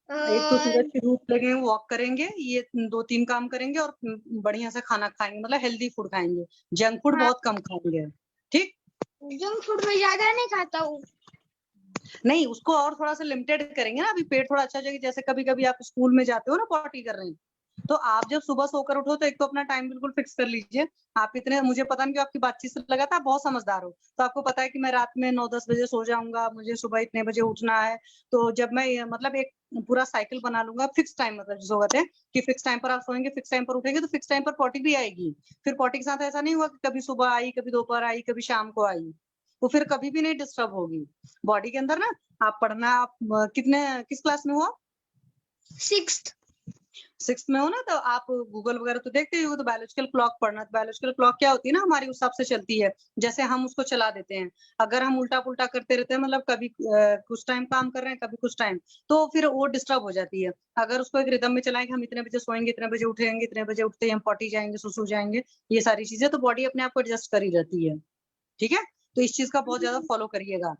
I: एक तो सूरज की धूप लगेंगे, वॉक करेंगे, ये 2-3 काम करेंगे और बढ़िया से खाना खाएंगे, मतलब हेल्दी फूड खाएंगे, जंक फूड
G: हाँ।
I: बहुत कम खाएंगे, ठीक?
G: जंक फूड में ज्यादा नहीं खाता हूँ।
I: नहीं, उसको और थोड़ा सा लिमिटेड करेंगे ना, अभी पेट थोड़ा अच्छा हो जाएगा। जैसे कभी कभी आप स्कूल में जाते हो ना पॉटी कर रहे हैं, तो आप जब सुबह सोकर उठो तो एक तो अपना टाइम बिल्कुल फिक्स कर लीजिए। आप इतने, मुझे पता नहीं कि आपकी बातचीत से लगा था आप बहुत समझदार हो, तो आपको पता है कि मैं रात में 9-10 बजे सो जाऊंगा, मुझे सुबह इतने बजे उठना है। तो जब मैं मतलब एक पूरा साइकिल बना लूंगा, फिक्स टाइम, मतलब जिसको कहते हैं कि फिक्स टाइम पर आप सोएंगे, फिक्स टाइम पर उठेंगे, तो फिक्स टाइम पर पॉटी भी आएगी। फिर पॉटी के साथ ऐसा नहीं हुआ कि कभी सुबह आई, कभी दोपहर आई, कभी शाम को आई, वो फिर कभी भी नहीं डिस्टर्ब होगी बॉडी के अंदर ना। आप पढ़ना, आप कितने, किस क्लास में हो?
G: 6th।
I: 6th में हो ना, तो आप गूगल वगैरह तो देखते ही हो, तो बायोलॉजिकल क्लॉक पढ़ना। तो बायोलॉजिकल क्लॉक क्या होती है ना, हमारी उस हिसाब से चलती है, जैसे हम उसको चला देते हैं। अगर हम उल्टा पुल्टा करते रहते हैं, मतलब कभी कुछ टाइम काम कर रहे हैं, कभी कुछ टाइम, तो फिर वो डिस्टर्ब हो जाती है। अगर उसको एक रिदम में चलाएं कि हम इतने बजे सोएंगे, इतने बजे उठेंगे, इतने बजे उठते ही हम पॉटी जाएंगे, सुसु जाएंगे, ये सारी चीजें, तो बॉडी अपने आप को एडजस्ट कर ही रहती है, ठीक है? तो इस चीज का बहुत ज्यादा फॉलो करिएगा,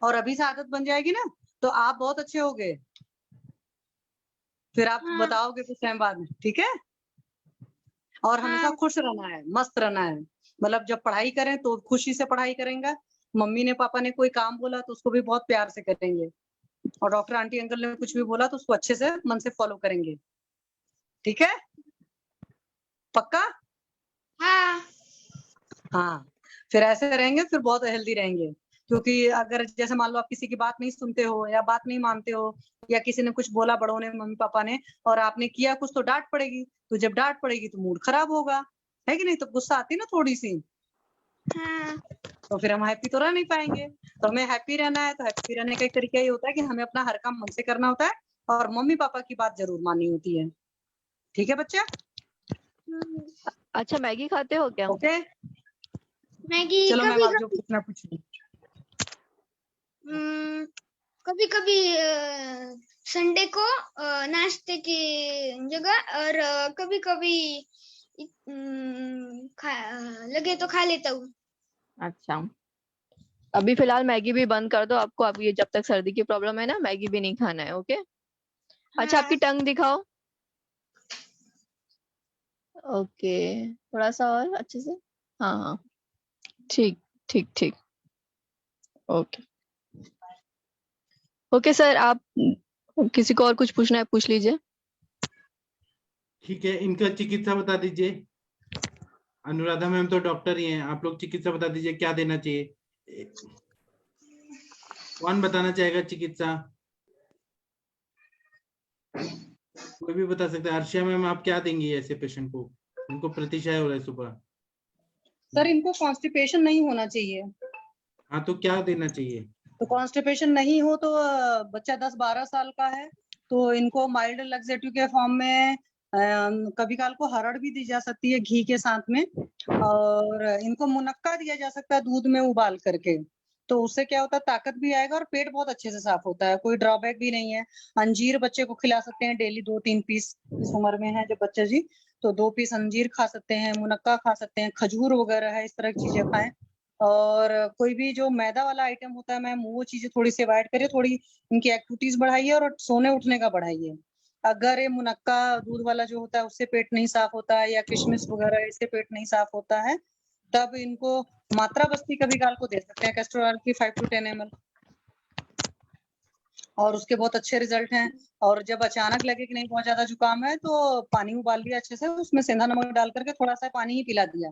I: और अभी से आदत बन जाएगी ना तो आप बहुत अच्छे होगे, फिर आप
G: हाँ
I: बताओगे कुछ टाइम बाद में, ठीक है? और हमेशा
G: हाँ
I: खुश रहना है, मस्त रहना है, मतलब जब पढ़ाई करें तो खुशी से पढ़ाई करेंगे। मम्मी ने पापा ने कोई काम बोला तो उसको भी बहुत प्यार से करेंगे, और डॉक्टर आंटी अंकल ने कुछ भी बोला तो उसको अच्छे से मन से फॉलो करेंगे, ठीक है? पक्का?
G: हाँ
I: हाँ, फिर ऐसे रहेंगे, फिर बहुत हेल्दी रहेंगे। क्योंकि अगर जैसे मान लो आप किसी की बात नहीं सुनते हो या बात नहीं मानते हो, या किसी ने कुछ बोला, बड़ों ने, मम्मी पापा ने, और आपने किया कुछ, तो डांट पड़ेगी, तो जब डांट पड़ेगी तो मूड खराब होगा, है कि नहीं? तो गुस्सा आती ना थोड़ी सी,
G: हाँ
I: तो फिर हम हैप्पी तो रह नहीं पाएंगे। तो हमें हैप्पी रहना है, तो हैप्पी रहने का एक तरीका ये होता है कि हमें अपना हर काम मन से करना होता है, और मम्मी पापा की बात जरूर माननी होती है, ठीक है बच्चा?
E: अच्छा मैगी खाते हो क्या?
I: ओके,
G: मैगी
I: चलो मैम
G: कभी
I: आप जो
G: कभी।
I: पूछना पूछिए।
G: कभी कभी संडे को नाश्ते की जगह, और कभी कभी लगे तो खा लेता हूँ।
E: अच्छा, अभी फिलहाल मैगी भी बंद कर दो। आपको अभी जब तक सर्दी की प्रॉब्लम है ना, मैगी भी नहीं खाना है। ओके। अच्छा,
G: हाँ।
E: आपकी टंग दिखाओ। ओके, थोड़ा सा और अच्छे से। हाँ हाँ, ठीक ठीक ठीक। ओके ओके सर, आप किसी को और कुछ पूछना है पूछ लीजिए।
C: ठीक है, इनका चिकित्सा बता दीजिए। अनुराधा मैम तो डॉक्टर ही हैं, आप लोग चिकित्सा बता दीजिए क्या देना चाहिए। कौन बताना चाहेगा चिकित्सा? कोई भी बता सकता है। अर्शिया मैम आप क्या देंगी ऐसे पेशेंट को? उनको प्रतिशय हो रहा है सुबह।
I: सर इनको कॉन्स्टिपेशन नहीं होना चाहिए।
C: हाँ, तो क्या देना चाहिए?
I: तो कॉन्स्टिपेशन नहीं हो तो बच्चा 10-12 साल का है तो इनको माइल्ड लग्जेटिव के फॉर्म में कभी काल को हरड़ भी दी जा सकती है घी के साथ में, और इनको मुनक्का दिया जा सकता है दूध में उबाल करके। तो उससे क्या होता है, ताकत भी आएगा और पेट बहुत अच्छे से साफ होता है, कोई ड्रॉबैक भी नहीं है। अंजीर बच्चे को खिला सकते हैं डेली 2-3 पीस, इस उम्र में है जब बच्चा जी, तो 2 पीस अंजीर खा सकते हैं, मुनक्का खा सकते हैं, खजूर वगैरह है, इस तरह की चीजें खाएं। और कोई भी जो मैदा वाला आइटम होता है मैम, वो चीजें थोड़ी सी अवॉइड करिए, थोड़ी इनकी एक्टिविटीज बढ़ाइए और सोने उठने का बढ़ाइए। अगर ये मुनक्का दूध वाला जो होता है उससे पेट नहीं साफ होता है, या किशमिश वगैरह इससे पेट नहीं साफ होता है, तब इनको मात्रा बस्ती कभी काल को दे सकते हैं, कैस्टर ऑयल की 5 to 10 ml, और उसके बहुत अच्छे रिजल्ट हैं। और जब अचानक लगे कि नहीं बहुत ज्यादा जुकाम है, तो पानी उबाल लिया अच्छे से, उसमें सेंधा नमक डाल करके थोड़ा सा पानी ही पिला दिया,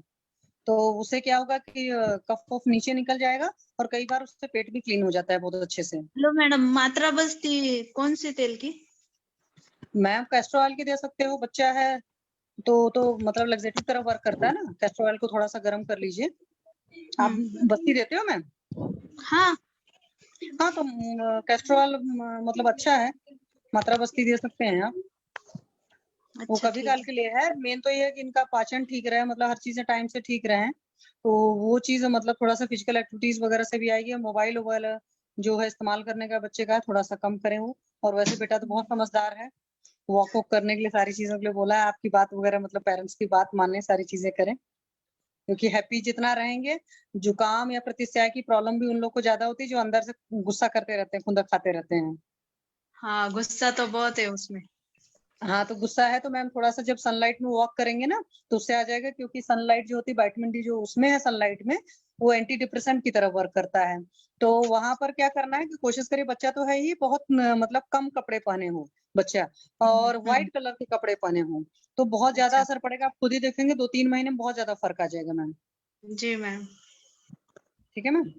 I: तो उससे क्या होगा कि कफ कफ नीचे निकल जाएगा, और कई बार उससे पेट भी क्लीन हो जाता है बहुत अच्छे से।
F: हेलो मैडम, मात्रा बस्ती कौन से तेल की?
I: मैम कैस्टर ऑयल की दे सकते हो, बच्चा है तो मतलब लग्जेटिव तरफ वर्क करता है ना, कैस्टर ऑयल को थोड़ा सा गर्म कर लीजिए। आप बस्ती देते हो मैम?
F: हाँ।
I: हाँ, तो कैस्टर ऑयल मतलब अच्छा है, मात्रा बस्ती दे सकते हैं आप। वो
F: अच्छा,
I: कभी
F: ठीक
I: काल
F: है।
I: के लिए है, मेन तो ये है कि इनका पाचन ठीक रहे, मतलब हर चीजें टाइम से ठीक रहे, तो वो चीज मतलब थोड़ा सा फिजिकल एक्टिविटीज वगैरह से भी आएगी। मोबाइल वगैरह जो है इस्तेमाल करने का बच्चे का थोड़ा सा कम करें वो। और वैसे बेटा तो बहुत समझदार है, वॉक वॉक करने के लिए सारी चीजों के लिए बोला है, आपकी बात वगैरह मतलब पेरेंट्स की बात माने, सारी चीजें करें, क्योंकि हैप्पी जितना रहेंगे, जुकाम या प्रतिस्याय की प्रॉब्लम भी उन लोग को ज्यादा होती है जो अंदर से गुस्सा करते रहते हैं, खुंदक खाते रहते हैं।
F: हाँ, गुस्सा तो बहुत है उसमें।
I: हाँ, तो गुस्सा है तो मैम थोड़ा सा जब सनलाइट में वॉक करेंगे ना, तो उससे आ जाएगा, क्योंकि सनलाइट जो होती है विटामिन डी जो उसमें है सनलाइट में, वो एंटी डिप्रेसेंट की तरह वर्क करता है। तो वहां पर क्या करना है कि कोशिश करिए, बच्चा तो है ही बहुत मतलब कम कपड़े पहने हो बच्चा, और व्हाइट कलर के कपड़े पहने हो, तो बहुत ज्यादा
F: अच्छा।
I: असर पड़ेगा। आप खुद ही देखेंगे 2-3 महीने में बहुत ज्यादा फर्क आ जाएगा मैम।
F: जी मैम।
I: ठीक है मैम।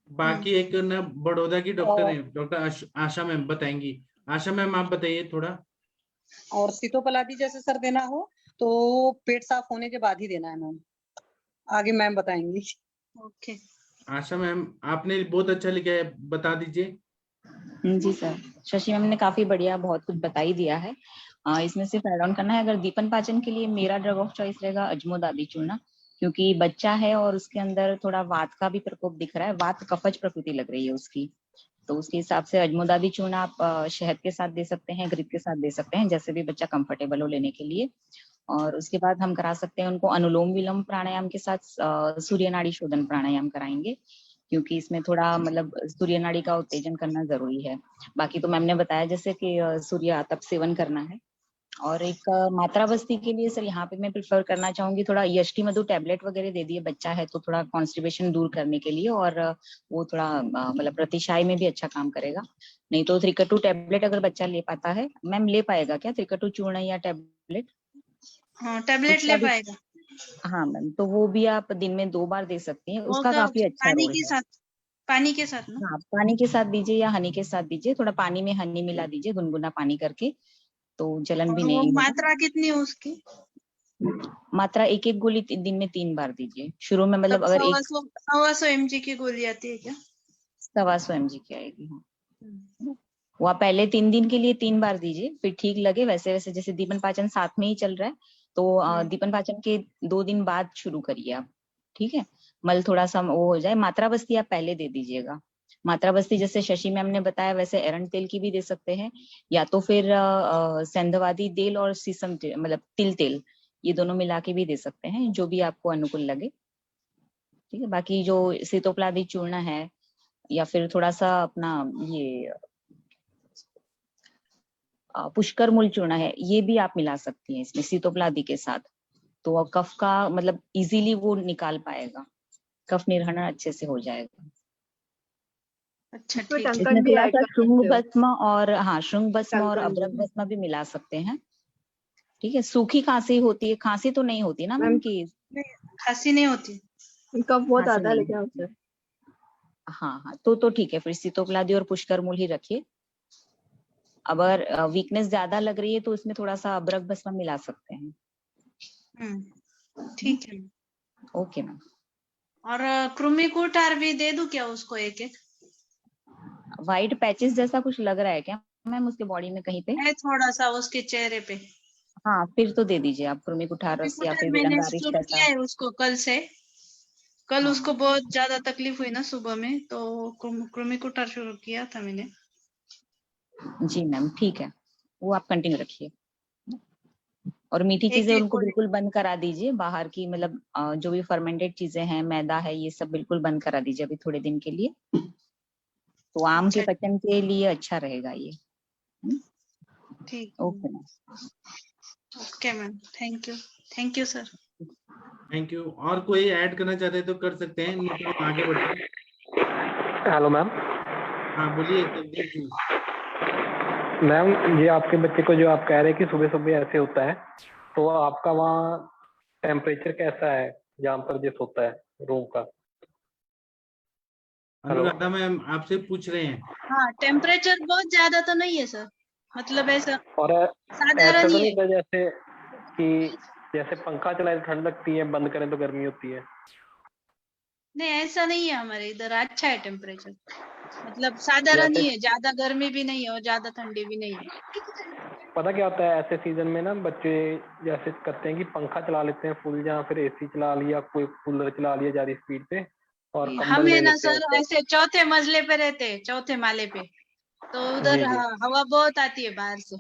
C: बाकी एक ना बड़ौदा की डॉक्टर
I: और
C: है, डॉक्टर आशा मैम बताएंगी। आशा मैम आप बताइए थोड़ा।
I: और सीतोपलादी जैसे सर देना हो तो पेट साफ होने के बाद ही देना है मैम, आगे मैम बताएंगी।
F: ओके।
C: आशा मैम आपने बहुत अच्छा लिखा है, बता दीजिए।
H: जी सर, शशि मैम ने काफी बढ़िया बहुत कुछ बता ही दिया है। इसमें सिर्फ ऐड ऑन करना है, अगर दीपन पाचन के लिए मेरा ड्रग ऑफ चॉइस रहेगा अजमोदादी चूर्णा, क्योंकि बच्चा है और उसके अंदर थोड़ा वात का भी प्रकोप दिख रहा है, वात कफज प्रकृति लग रही है उसकी, तो उसके हिसाब से अजमोदादी चूर्णा आप शहद के साथ दे सकते हैं, घृत के साथ दे सकते हैं, जैसे भी बच्चा कंफर्टेबल हो लेने के लिए। और उसके बाद हम करा सकते हैं उनको अनुलोम विलोम प्राणायाम के साथ सूर्य नाड़ी शोधन प्राणायाम कराएंगे, क्योंकि इसमें थोड़ा मतलब सूर्य नाड़ी का उत्तेजन करना जरूरी है। बाकी तो मैम ने बताया जैसे कि सूर्य आतप सेवन करना है। और एक मात्रा बस्ती के लिए सर यहाँ पे मैं प्रिफर करना चाहूंगी थोड़ा यष्टि मधु टैबलेट वगैरह दे दिए, बच्चा है तो थोड़ा कॉन्स्टिपेशन दूर करने के लिए, और वो थोड़ा मतलब प्रतिशाई में भी अच्छा काम करेगा। नहीं तो त्रिकटु टैबलेट अगर बच्चा ले पाता है, मैम ले पाएगा क्या त्रिकटु चूर्ण या टैबलेट?
F: हाँ, टैबलेट ले पाएगा।
H: हाँ मैम, तो वो भी आप दिन में 2 बार दे सकती हैं,
F: वो
H: उसका
F: तो
H: काफी अच्छा
F: पानी
H: रोल
F: के
H: है।
F: साथ, पानी के साथ ना?
H: हाँ, पानी के साथ दीजिए या हनी के साथ दीजिए, थोड़ा पानी में हनी मिला दीजिए गुनगुना पानी करके, तो जलन भी
F: और वो
H: नहीं होगा।
F: मात्रा कितनी है उसकी?
H: मात्रा 1-1 गोली दिन में 3 बार दीजिए शुरू में, मतलब
F: मतलब
H: अगर
F: 100 mg की गोली आती है क्या?
H: 125 mg की आएगी। हाँ, वो आप पहले 3 दिन के लिए 3 बार दीजिए, फिर ठीक लगे वैसे वैसे, जैसे दीपन पाचन साथ में ही चल रहा है तो दीपन पाचन के 2 दिन बाद शुरू करिए आप, ठीक है। मल थोड़ा सा वो हो जाए, मात्रा बस्ती आप पहले दे दीजिएगा। मात्रा बस्ती जैसे शशि मैम ने बताया वैसे एरंड तेल की भी दे सकते हैं, या तो फिर सेंधवादी तेल और सीसम तेल मतलब तिल तेल, ये दोनों मिला के भी दे सकते हैं, जो भी आपको अनुकूल लगे। ठीक है, बाकी जो सीतोपलादी चूर्ण है या फिर थोड़ा सा अपना ये पुष्कर मूल चूर्ण है, ये भी आप मिला सकती हैं इसमें सीतोपलादी के साथ। तो कफ का मतलब इजीली वो निकाल पाएगा, कफ निर्हरण अच्छे से हो जाएगा।
F: अच्छा
E: इसमें
F: ठीक है।
E: टंकन
H: इसमें
E: भी
H: थोड़ा
E: ऐड
H: सा
E: कर
H: श्रुंग
E: सकते हो।
H: भस्म और श्रुंग भस्म और
E: टंकन
H: अबरक
E: भी।
H: भस्म भी मिला सकते हैं। ठीक है, सूखी खांसी होती है, खांसी तो नहीं होती ना मैम
E: मैम
H: की?
F: नहीं, खांसी नहीं होती।
E: कफ बहुत
H: खांसी
E: आता है
H: नहीं
E: लेकिन
H: होती।
E: उससे।
H: हाँ, तो ठीक है, फिर सीतोपलादी और पुष्कर मूल ही रखिए। अगर वीकनेस ज्यादा लग रही है तो इसमें थोड़ा सा अबरक भस्म मिला सकते हैं।
F: ठीक है।
H: Okay ma'am.
F: और कृमिकुटार भी दे दूं क्या उसको एक एक?
H: व्हाइट पैचेस जैसा कुछ लग रहा है क्या मैम उसके बॉडी में कहीं पे?
F: है थोड़ा सा उसके चेहरे पे।
H: हाँ, फिर तो दे दीजिए आप कृमिकुठार रस या
F: कृमिकुटार
H: फिर
F: मैंने
H: विलंगारिश
F: शुरू
H: जैसा।
F: किया है उसको कल से। कल
H: हाँ
F: उसको बहुत ज्यादा तकलीफ हुई ना सुबह में, तो कृमिकुटार शुरू किया था मैंने।
H: जी मैम, ठीक है, वो आप कंटिन्यू रखिए। और मीठी
F: एक
H: चीजें
F: एक
H: उनको
F: गोली।
H: बिल्कुल बंद करा दीजिए, बाहर की मतलब जो भी फर्मेंटेड चीजें हैं, मैदा है, ये सब बिल्कुल बंद करा दीजिए अभी थोड़े दिन के लिए। तो आम के
F: अच्छा
H: पचन के लिए अच्छा रहेगा ये।
F: ठीक
H: ओके
F: है।
H: Ma'am.
F: Okay ma'am, thank you sir.
C: Thank you. और कोई ऐड करना चाहते हैं तो कर सकते हैं, नहीं तो हम आगे बढ़ते हैं।
J: Hello ma'am.
C: हाँ बोलिए जगदीश जी।
J: मैम ये आपके बच्चे को जो आप कह रहे हैं कि सुबह सुबह ऐसे होता है, तो आपका वहाँ टेम्परेचर कैसा है जहाँ पर ये सोता है रूम का?
C: अनुराधा मैम आपसे पूछ रहे हैं।
F: हाँ, टेम्परेचर बहुत ज्यादा तो नहीं है सर, मतलब ऐसा
J: और ऐसा
F: साधारण
J: तो
F: ही
J: नहीं
F: है।
J: होता जैसे कि जैसे पंखा चलाए तो ठंड लगती है, बंद करें तो गर्मी होती है?
F: नहीं ऐसा नहीं है, हमारे इधर अच्छा है टेम्परेचर, मतलब साधारण
J: जैसे
F: ही है, ज्यादा गर्मी भी नहीं है और ज्यादा ठंडी भी नहीं है।
J: पता क्या होता है ऐसे सीजन में ना, बच्चे जैसे करते हैं कि पंखा चला लेते हैं फुल, या फिर एसी चला लिया, कोई कूलर चला लिया ज्यादा स्पीड पे, और
F: हम
J: कंबल ले
F: है ना
J: लेते हैं
F: सर
J: ऊपर।
F: ऐसे चौथे मंजिले पे रहते हैं, चौथे माले पे, तो उधर
J: जी जी,
F: हवा बहुत आती है बाहर से।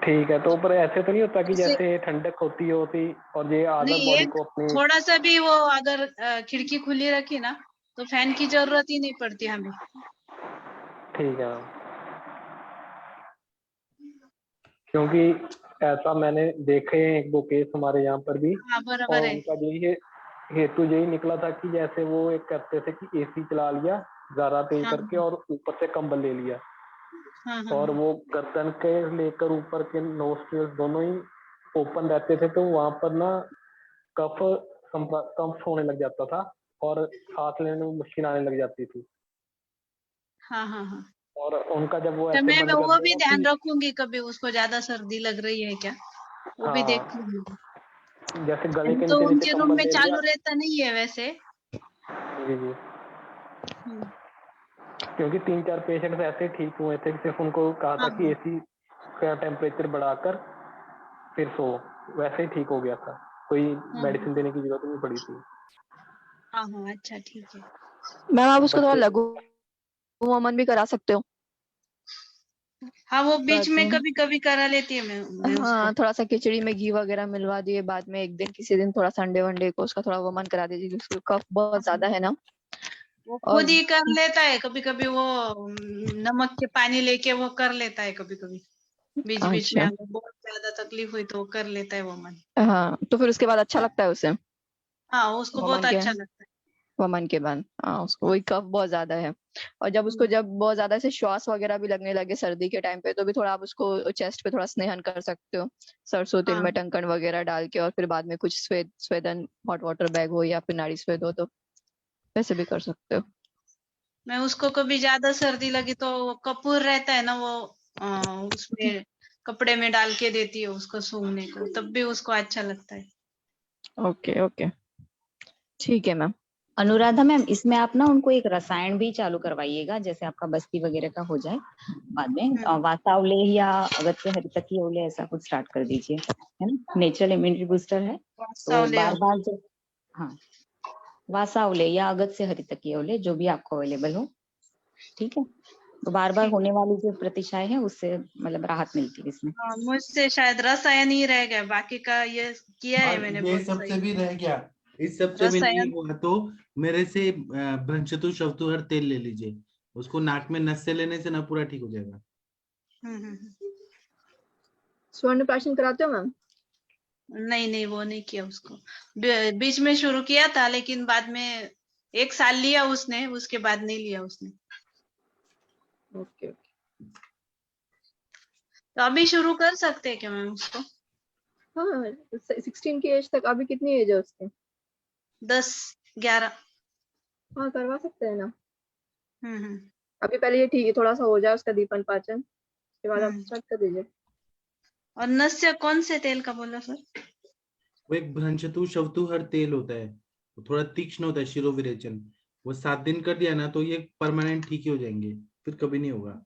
J: ठीक है। तो ऊपर ऐसे तो नहीं होता कि
F: ऐसे
J: जैसे ठंडक होती और ये आधा
F: नहीं,
J: बॉडी
F: एक
J: को अपनी?
F: थोड़ा सा भी वो अगर खिड़की खुली रखी ना, तो फैन की जरूरत ही नहीं पड़ती हमें।
J: ठीक है मैम, क्योंकि ऐसा मैंने देखे हैं एक दो केस हमारे यहाँ पर भी,
F: हाँ
J: और
F: बराबर है।
J: उनका यही हेतु यही निकला था कि जैसे वो एक करते थे कि एसी चला लिया ज्यादा तेज
F: हाँ
J: करके और ऊपर से कंबल ले लिया,
F: हाँ हाँ
J: और
F: हाँ।
J: वो गर्दन के लेकर ऊपर के नोस्ट्रिल्स दोनों ही ओपन रहते थे, तो वहां पर ना कफ कंप होने लग जाता था और सांस लेने में मुश्किल आने लग जाती थी।
F: हाँ हाँ हाँ।
J: और उनका जब वो
F: तो
J: ऐसे
F: मैं
J: बंद कर
F: वो
J: दिया
F: भी
J: ना
F: ध्यान
J: कि
F: रखूंगी, कभी उसको ज्यादा सर्दी लग रही है क्या, वो भी
J: हाँ,
F: देख लूंगी।
J: जैसे गले
F: अभी
J: के
F: तो
J: नीचे नीचे
F: उनके रूम
J: कंबल
F: में
J: ले लिया।
F: चालू रहता नहीं है वैसे।
J: जी जी,
F: हम्म,
J: क्योंकि 3-4 पेशेंट्स ऐसे ठीक हुए थे, सिर्फ उनको कहा था
F: हाँ
J: कि
F: हाँ
J: एसी का टेम्परेचर बढ़ाकर फिर सो, वैसे ही ठीक हो गया था, कोई
F: हाँ
J: मेडिसिन देने की जरूरत नहीं पड़ी थी।
F: हाँ हाँ। अच्छा ठीक है।
E: मैम आप उसको थोड़ा
J: बट
E: लघु वमन भी करा सकते हो।
F: हाँ वो बीच में
E: रात में
F: कभी कभी करा लेती है मैं उसको।
E: हाँ, थोड़ा सा खिचड़ी में घी वगैरह मिलवा दिए, बाद में एक दिन किसी दिन थोड़ा संडे वनडे को उसका थोड़ा वमन करा दीजिए, क्योंकि उसको कफ बहुत ज्यादा है ना।
F: वो
E: और
F: खुद ही कर लेता है, कभी कभी वो नमक के पानी लेके वो कर लेता है, कभी कभी बीच बीच में
E: अच्छा,
F: अगर बहुत ज्यादा तकलीफ हुई तो वो कर लेता है वो मन।
E: हाँ, तो फिर उसके बाद अच्छा लगता है उसे
F: हाँ उसको बहुत
E: वमन के
F: अच्छा लगता है।
E: वमन के बाद। हाँ, उसको वही कफ बहुत ज्यादा है। और जब उसको
F: हम्म,
E: जब बहुत ज्यादा से श्वास वगैरह भी लगने लगे सर्दी के टाइम पे, तो भी थोड़ा आप उसको चेस्ट पे थोड़ा स्नेहन कर सकते हो, सरसों तेल
F: हाँ
E: में टंकन वगैरह डाल के, और फिर बाद में कुछ स्वेदन हॉट वाटर बैग हो या फिर नाड़ी स्वेद हो, तो वैसे भी कर सकते हो।
F: मैं उसको कभी ज्यादा सर्दी लगी तो वो कपूर रहता है ना, वो उसमें कपड़े में डाल के देती है उसको सूंघने को, तब भी उसको अच्छा लगता है।
E: ओके ओके, ठीक है मैम।
H: अनुराधा मैम, इसमें आप ना उनको एक रसायन भी चालू करवाइएगा, जैसे आपका बस्ती वगैरह का हो जाए बाद में वासावले या अगत्य हरितकी ओले ऐसा कुछ स्टार्ट कर दीजिए, है ना, नेचुरल इम्यूनिटी बूस्टर है। तो
F: सावले
H: बार बार जब हाँ, वासावले या अगत्य हरितकी ओले जो भी आपको अवेलेबल हो, ठीक है। तो बार बार
F: ठीक।
H: होने वाली जो प्रतिशाएं हैं उससे मतलब राहत मिलती है इसमें।
F: हाँ, मुझसे शायद रसायन ही रह गया, बाकी का ये किया है
C: और
F: मैंने
C: ये
F: बहुत
C: सबसे
F: सही।
C: भी रह गया, इस सबसे भी नहीं
F: रसायन।
C: हुआ तो मेरे से भ्रंशतु शवतुहर तेल ले लीजिए, उसको नाक में नस से लेने से ना पूरा ठीक हो जाएगा।
E: स्वर्ण प्राशन कराते हो मैम?
F: नहीं नहीं, वो नहीं किया उसको। बीच में शुरू किया था, लेकिन बाद में 1 साल लिया उसने, उसके बाद नहीं लिया उसने।
E: ओके।
F: तो अभी शुरू कर सकते हैं क्या मैम उसको?
E: हाँ 16 की एज तक। अभी कितनी एज है उसकी?
F: 10-11।
E: हाँ करवा सकते हैं ना।
F: हम्म।
E: अभी पहले ये ठीक है, थोड़ा सा हो जाए उसका दीपन पाचन, उसके बाद आप
F: हम्म।
E: स्टार्ट कर दीजिए।
F: और नस्य कौन से तेल का बोला सर?
C: वो एक भ्रंशतु शवतुहर तेल होता है, वो थोड़ा तीक्ष्ण होता है, शिरोविरेचन। वो 7 दिन कर दिया ना तो ये परमानेंट ठीक ही हो जाएंगे, फिर कभी नहीं होगा।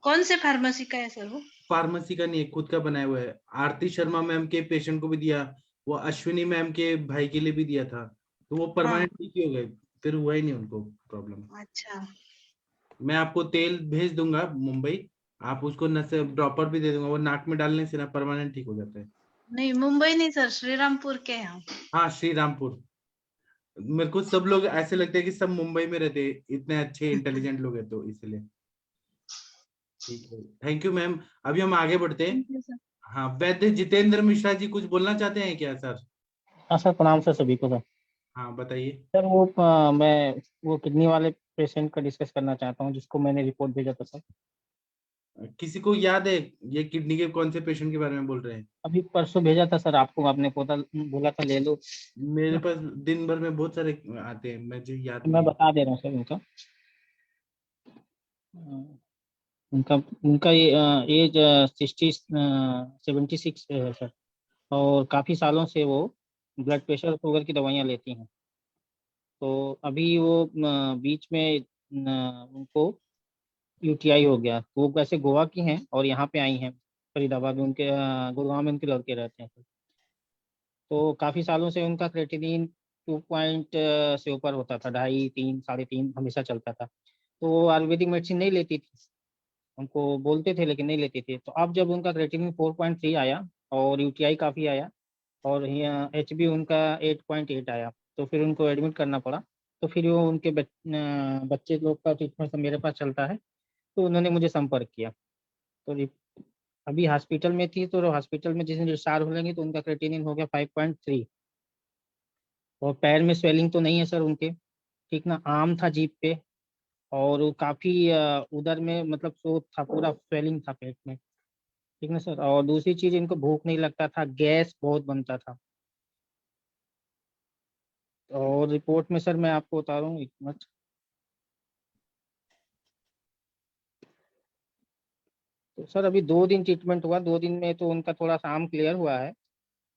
F: कौन से फार्मेसी का है सर वो?
C: फार्मेसी का नहीं है, खुद का बनाया हुआ है। आरती शर्मा मैम के पेशेंट को भी दिया, वो अश्विनी मैम के भाई के लिए भी दिया था, तो वो
F: हाँ।
C: परमानेंट ठीक ही हो गए, फिर हुआ ही नहीं उनको प्रॉब्लम।
F: अच्छा।
C: मैं आपको तेल भेज दूंगा मुंबई, आप उसको न से ड्रॉपर भी दे दूंगा, वो नाक में डालने से ना परमानेंट ठीक हो जाता है।
F: नहीं मुंबई नहीं सर, श्रीरामपुर के हैं हम।
C: हाँ श्री रामपुर। मेरे को सब लोग ऐसे लगते हैं कि सब मुंबई में रहते हैं, इतने अच्छे इंटेलिजेंट लोग हैं, तो इसलिए ठीक है। थैंक यू मैम, अभी हम आगे बढ़ते हैं।
F: Thank you, sir.
C: हाँ, वैद्य जितेंद्र मिश्रा जी कुछ बोलना चाहते हैं क्या सर?
J: हाँ सर, प्रणाम सर सभी को। सर
C: हाँ बताइए।
J: सर मैं वो किडनी वाले पेशेंट का डिस्कस करना चाहता हूँ जिसको मैंने रिपोर्ट भेजा था सर।
C: किसी को याद है ये किडनी के कौन से पेशेंट के बारे में बोल रहे हैं?
J: अभी परसों भेजा था सर आपको, आपने बोला था ले लो।
C: मेरे पास दिन भर में बहुत सारे आते हैं, मुझे याद
J: मैं
C: नहीं है।
J: बता दे रहा हूँ सर उनका। उनका उनका ये एज 76 है सर, और काफ़ी सालों से वो ब्लड प्रेशर और शुगर की दवाइयाँ लेती हैं। तो अभी वो बीच में उनको यूटीआई हो गया। वो वैसे गोवा की हैं और यहाँ पे आई हैं फरीदाबाद में, उनके गुड़गांव में उनके लड़के रहते हैं। तो काफ़ी सालों से उनका क्रेटिनिन 2 पॉइंट से ऊपर होता था, 2.5, 3, 3.5 हमेशा चलता था। तो वो आयुर्वेदिक मेडिसिन नहीं लेती थी, उनको बोलते थे लेकिन नहीं लेती थी। तो अब जब उनका क्रेटिनिन 4.3 आया और यूटीआई काफ़ी आया और एच बी उनका 8.8 आया, तो फिर उनको एडमिट करना पड़ा। तो फिर वो उनके बच्चे लोग का ट्रीटमेंट सब मेरे पास चलता है, तो उन्होंने मुझे संपर्क किया। तो अभी हॉस्पिटल में थी, तो हॉस्पिटल में जिस दिन डिस्चार्ज हो लेंगे तो उनका क्रेटिनिन हो गया 5.3। और पैर में स्वेलिंग तो नहीं है सर उनके, ठीक ना, आम था जीभ पे, और वो काफ़ी उधर में मतलब शो था, पूरा स्वेलिंग था पेट में, ठीक ना सर। और दूसरी चीज़, इनको भूख नहीं लगता था, गैस बहुत बनता था। और रिपोर्ट में सर मैं आपको बता रहा हूँ एक मिनट। तो सर अभी 2 दिन ट्रीटमेंट हुआ, 2 दिन में तो उनका थोड़ा सा आम क्लियर हुआ है,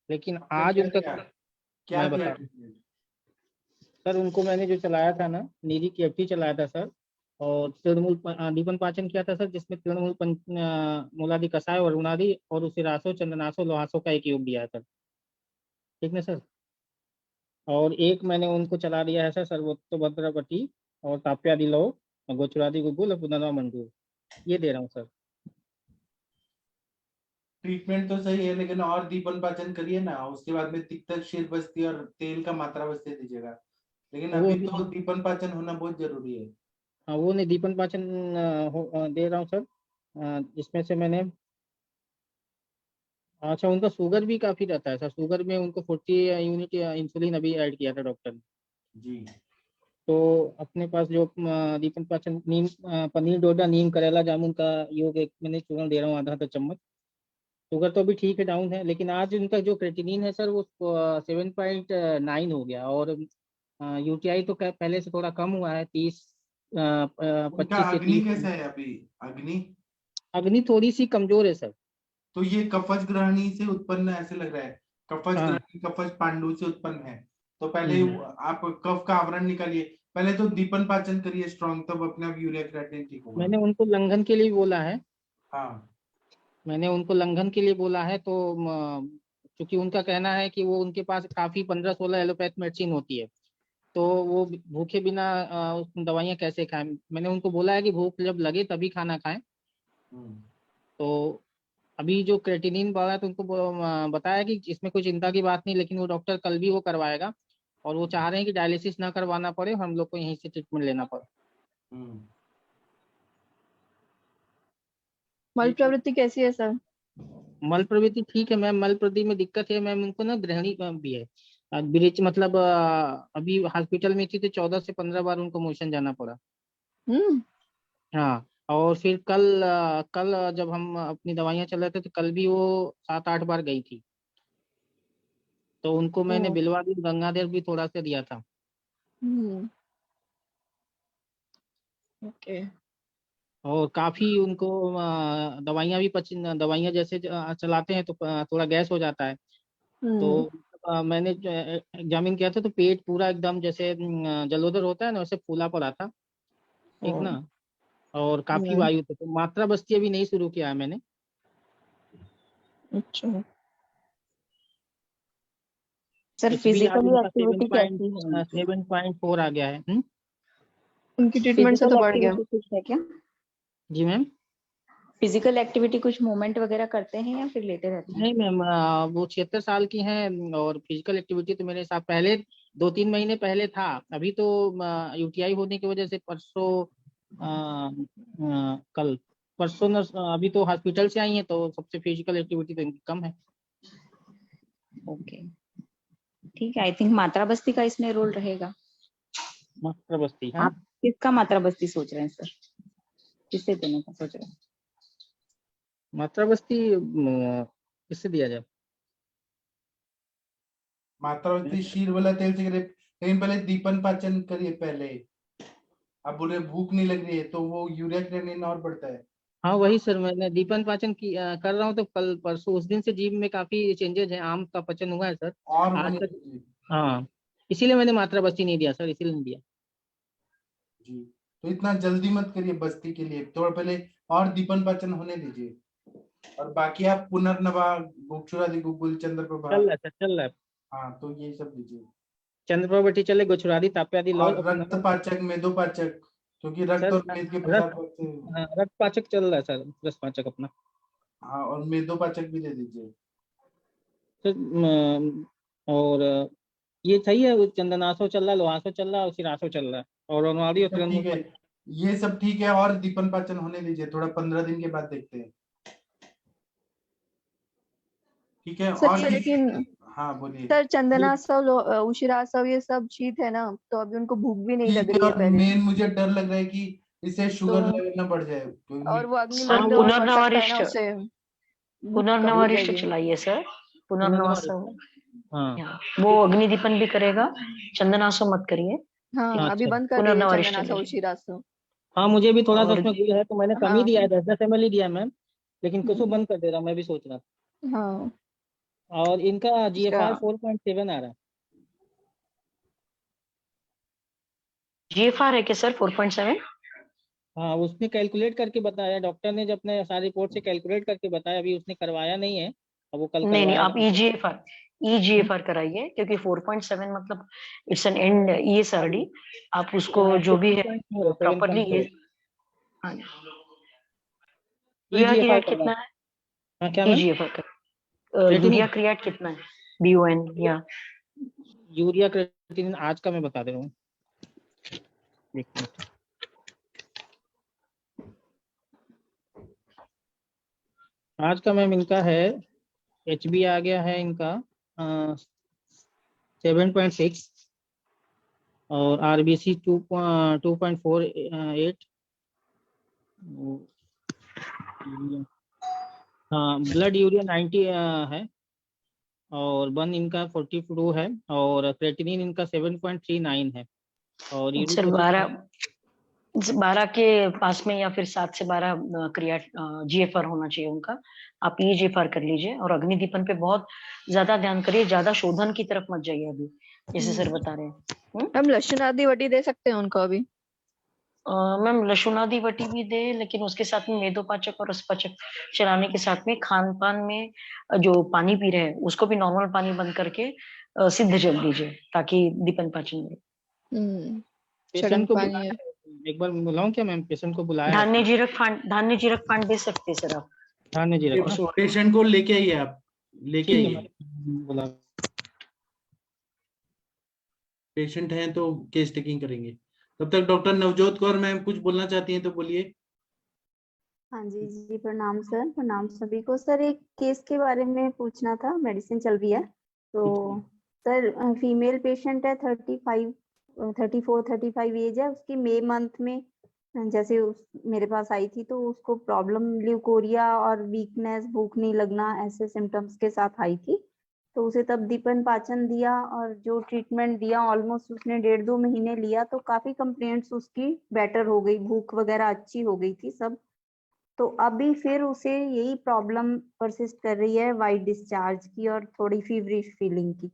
J: लेकिन आज उनका
C: क्या
J: मैं
C: किया
J: बता सर, उनको मैंने जो चलाया था ना, नीरी की एफटी चलाया था सर, और दीपन पाचन किया था सर, जिसमें तृणमूल मूलादि कषाय और उनादि और उसे रासो चंदनासो लोहासो का एक योग दिया है सर, ठीक है सर। और एक मैंने उनको चला दिया है सर सर्वोत्तो भद्रवती और ताप्यादि लो और गोचुरादि गुगुल और पुनर्वा मंडूर, ये दे रहा हूँ सर।
C: ट्रीटमेंट तो सही है, लेकिन और दीपन पाचन करिए ना, उसके बाद में तिक्तक शीर बस्ती और तेल का मात्रा बस्ती दीजिएगा, लेकिन
J: वो
C: अभी
J: भी
C: तो दीपन पाचन होना बहुत जरूरी है।
J: हाँ, वो नहीं दीपन पाचन दे रहा हूँ सर। इसमें से मैंने, अच्छा उनका शुगर भी काफी रहता है सर, शुगर में उनको 40 यूनिट इंसुलिन अभी ऐड किया था डॉक्टर ने।
C: जी।
J: तो अपने पास जो दीपन पाचन नीम पनीर डोडा नीम करेला जामुन का योग एक मैंने चूर्ण दे रहा हूँ, आधा चम्मच। शुगर तो अभी ठीक है, डाउन है, लेकिन आज उनका जो क्रेटिनिन है सर वो 7.9 हो गया, और यूटीआई तो पहले से थोड़ा कम हुआ है, 30
C: उनका
J: 25 से
C: अग्नि
J: 30।
C: कैसा है अभी? अग्नि
J: अग्नि थोड़ी सी कमजोर है सर।
C: तो ये कफज ग्रहणी से उत्पन्न ऐसे लग रहा है, कफज
J: हाँ।
C: ग्रहणी कफज पांडु से उत्पन्न है। तो पहले
J: हम्म।
C: आप कफ का आवरण निकालिए, पहले तो दीपन पाचन करिए स्ट्रॉन्ग, तब अपने आप यूरिया क्रिएटिनिन ठीक होगा।
J: मैंने उनको लंघन के लिए बोला है,
C: हाँ।
J: मैंने उनको लंघन के लिए बोला है। तो चूंकि उनका कहना है कि वो उनके पास काफी 15-16 एलोपैथ मेडिसिन होती है,
K: तो वो भूखे बिना दवाइयाँ कैसे खाएं। मैंने उनको बोला है कि भूख जब लगे तभी खाना खाएं। तो अभी जो क्रेटिनिन बढ़ा है तो उनको बताया कि इसमें कोई चिंता की बात नहीं, लेकिन वो डॉक्टर कल भी वो करवाएगा और वो चाह रहे हैं कि डायलिसिस ना करवाना पड़े, हम लोग को यहीं से ट्रीटमेंट लेना पड़े।
E: मल प्रवृत्ति कैसी है सर?
K: मल प्रवृत्ति ठीक है मैम, मल प्रवृत्ति में दिक्कत है मैम, उनको ना गृहिणी भी है। ब्रीच मतलब अभी हॉस्पिटल में थी तो 14 से 15 बार उनको मोशन जाना पड़ा। हाँ, और फिर कल जब हम अपनी दवाइयाँ चल रहे थे तो कल भी वो 7-8 बार गई थी। तो उनको मैंने बिल्वादिर गंगाधर भी थोड़ा सा दिया था।
E: ओके।
K: और काफी उनको दवाइयाँ भी दवाइयाँ जैसे चलाते हैं तो थोड़ा गैस हो जाता है। तो मैंने एग्जामिन किया था तो पेट पूरा एकदम जैसे जलोदर होता है ना वैसे फूला पड़ा था, ठीक ना। और काफी वायु थे, तो मात्रा बस्ती अभी नहीं शुरू किया है मैंने।
E: अच्छा सर, फिजिकली एक्टिविटी कैसी है?
K: 7.4 आ गया है।
E: उनकी ट्रीटमेंट से तो बढ़ गया।
H: कुछ है क्या?
K: जी मैम।
H: फिजिकल एक्टिविटी कुछ मूवमेंट वगैरह करते हैं या फिर लेटे रहते हैं?
K: नहीं मैम, वो 76 साल की हैं और फिजिकल एक्टिविटी तो मेरे साथ पहले 2-3 महीने पहले था। अभी तो यूटीआई होने की वजह से परसों कल परसों न, अभी तो हॉस्पिटल से आई हैं तो सबसे फिजिकल एक्टिविटी तो इनकी कम है।
H: ओके ठीक है। आई थिंक मात्रा बस्ती का इसमें रोल रहेगा।
K: मात्रा बस्ती,
H: आप किसका मात्रा बस्ती सोच रहे हैं सर? किससे देने का सोच रहे हैं?
K: मात्रा बस्ती किससे दिया जाए?
C: मात्रा बस्ती शीर वाला तेल से करिए, लेकिन पहले दीपन पाचन करिए पहले। अब बोले भूख नहीं लग रही है तो वो यूरिया क्रेटिनिन और बढ़ता है।
K: हाँ वही सर, मैंने दीपन पाचन कर रहा हूँ तो कल परसों उस दिन से जीभ में काफी चेंजेस है, आम का पचन हुआ है सर
C: और
K: आज
C: होने
K: तक।
C: दीजिए।
K: हाँ, इसीलिए मैंने मात्रा बस्ती नहीं दिया सर, इसीलिए नहीं दिया
C: जी, तो इतना जल्दी मत करिए बस्ती के लिए, थोड़ा पहले और दीपन पाचन होने दीजिए। और बाकी आप पुनर्नवा, गोक्षुरादि, गुगुल, चंद्र प्रभा,
K: चल रहा है सर, चल रहा है।
C: हाँ तो ये सब दीजिए।
K: चंद्रप्रभा चले, गोचुरादि, ताप्यादि, लौल
C: और रक्त पाचक, मेदोपाचक, क्योंकि रक्त
K: सर
C: और मेद के प्रसार बढ़ते हैं।
K: रक्त पाचक चल रहा है सर, रस पाचक अपना।
C: हाँ, और मेदोपाचक भी दे दीजिए
K: सर। और ये सही है, चंदनासो चल रहा है, लोहासो चल रहा है और सिरासो चल रहा है और रोनवाड़ी और
C: ठीक है, ये सब ठीक है। और दीपन पाचन होने दीजिए, थोड़ा 15 दिन के बाद देखते हैं, ठीक है। और
E: सर लेकिन
C: हाँ बोलिए
E: सर, चंदनासव, उशिरासव ये सब शीत है ना, तो अभी उनको भूख भी नहीं लग
C: ठीक है।
E: रही है
C: और
E: पहले
C: मेन मुझे डर लग रहा है कि इससे शुगर
E: तो।
C: लेवल ना बढ़ जाए
E: और वो
L: सर
E: अग्निलिंग पड़ सकता है ना उससे।
L: पुनर्नवारिष्ट चलाइए सर, पुनर्नवासव। हाँ, वो अग्निदीपन भी करेगा, चंदनासव मत करिए।
E: हाँ, अभी बंद कर दीजिए चंदनासव, उशिरासव।
K: हाँ, मुझे भी थोड़ा सा उसमें गुल है तो मैंने कम ही
E: हाँ।
K: दिया है, 10-10 ml ही दिया है मैम, लेकिन कुछ बंद कर दे रहा, मैं भी सोच रहा।
E: हाँ,
K: और इनका GFR 4.7 आ रहा है।
L: GFR है क्या सर 4.7?
K: हाँ, उसने कैलकुलेट करके बताया, डॉक्टर ने जब अपने सारे रिपोर्ट से कैलकुलेट करके बताया, अभी उसने करवाया नहीं है, अब वो कल
L: नहीं, आप
K: करवाएगा।
L: EGFR कराइए, क्योंकि 4.7 मतलब इट्स एन एंड ESRD। आप उसको जो भी है प्रॉपरली ये। हाँ, यूरिया कितना है?
K: हाँ क्या
L: EGFR का यूरिया क्रिएट कितना है? BUN या
K: यूरिया क्रिएटिनिन आज का मैं बता दे रहा हूँ, एक मिनट। आज का मैम इनका है, HB आ गया है इनका 7.6 और RBC 2.48। हाँ, ब्लड यूरिया 90 है और बन इनका 42 है और क्रेटिनिन इनका 7.39 है। और
L: सर 12 के पास में या फिर 7 से 12 क्रिएट GFR होना चाहिए उनका। आप EGFR कर लीजिए और अग्निदीपन पे बहुत ज्यादा ध्यान करिए, ज्यादा शोधन की तरफ मत जाइए अभी, जैसे सर बता रहे हैं।
E: हम लक्षणादि वटी दे सकते हैं उनको अभी?
L: मैम लशुनादि वटी भी दे, लेकिन उसके साथ में मेदोपाचक और रसपाचक चलाने के साथ में खान पान में जो पानी पी रहे हैं उसको भी नॉर्मल पानी बंद करके सिद्ध जल दीजिए, ताकि दीपन पाचन में।
K: पेशेंट को
M: पानी
K: बुलाया है, एक बार बुलाऊं क्या मैम? पेशेंट को बुलाया है
L: धान्य जीरक फांड दे सकते हैं सर आप।
K: धान्य जीरक ना?
C: पेशेंट को लेके आइए, आप लेके
K: ठीक है
C: आइए।
K: मैम, बुला।
C: पेशेंट हैं तो केस टेकिंग करेंगे। तब तक डॉक्टर नवजोत कौर मैम कुछ बोलना चाहती हैं तो बोलिए।
N: हाँ जी जी, प्रणाम सर, प्रणाम सभी को। सर एक केस के बारे में पूछना था, मेडिसिन चल रही है तो। सर फीमेल पेशेंट है, 34-35 एज है उसकी। मई मंथ में जैसे मेरे पास आई थी तो उसको प्रॉब्लम ल्यूकोरिया और वीकनेस, भूख नहीं लगना, ऐसे सिम्टम्स के साथ आई थी। तो उसे तब दीपन पाचन दिया और जो ट्रीटमेंट दिया ऑलमोस्ट उसने 1.5-2 महीने लिया तो काफी कंप्लेंट्स उसकी बेटर हो गई, भूख वगैरह अच्छी हो गई थी सब। तो अभी फिर उसे यही प्रॉब्लम परसिस्ट कर रही है, वाइट डिस्चार्ज की और थोड़ी फीवरिश फीलिंग की।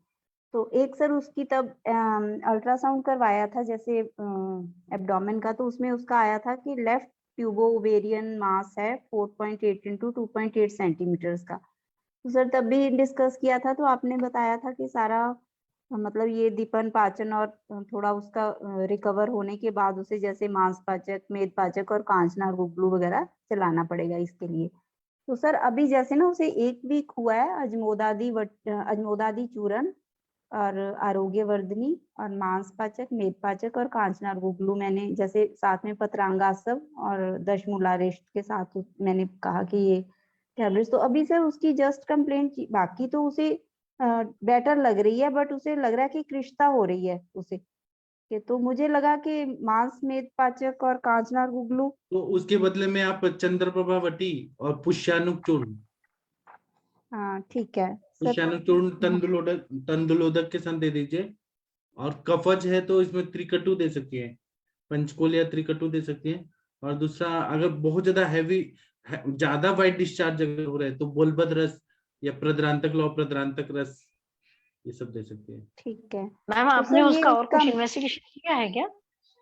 N: तो एक सर उसकी तब अल्ट्रासाउंड करवाया था जैसे एब्डोमेन का, तो उसमें उसका आया था कि लेफ्ट ट्यूबो ओवेरियन मास है 4.8 इंटू 2.8 सेंटीमीटर्स का। तो सर तब भी डिस्कस किया था तो आपने बताया था कि सारा मतलब ये दीपन पाचन और थोड़ा उसका रिकवर होने के बाद उसे जैसे मांस पाचक, मेद पाचक और कांचनार गुगलू वगैरह चलाना पड़ेगा इसके लिए। तो सर अभी जैसे ना उसे 1 वीक हुआ है, अजमोदादी चूर्ण और आरोग्य वर्धनी और मांस पाचक, मेद पाचक और कांचनार गुगलू मैंने जैसे साथ में पत्रांगासव और दशमूलारेष्ट के साथ मैंने कहा कि ये टैबलेट्स। तो अभी सर उसकी जस्ट कंप्लेंट, बाकी तो उसे बेटर लग रही है बट उसे लग रहा है कि कृष्णता हो रही है उसे कि। तो मुझे लगा कि मांस, मेद पाचक और कांचनार गुगलू।
C: तो उसके बदले में आप चंद्रप्रभा वटी और पुष्यानुक चूर्ण,
N: हाँ ठीक है सर।
C: पुष्यानुक चूर्ण तंदुलोदक के साथ दे दीजिए। और कफज है तो इसमें त्रिकटु दे सकती है, पंचकोल या त्रिकटु दे सकती है। और दूसरा अगर बहुत ज्यादा हैवी, ज्यादा वाइट डिस्चार्ज अगर हो रहा है तो बोलबद रस या प्रद्रांतक लौ प्रद्रांतक रस ये सब दे सकते हैं।
N: ठीक है
L: मैम
N: तो
L: आपने
N: सर
L: उसका
N: ये
L: और
N: इसका
L: कुछ इन्वेस्टिगेशन किया है क्या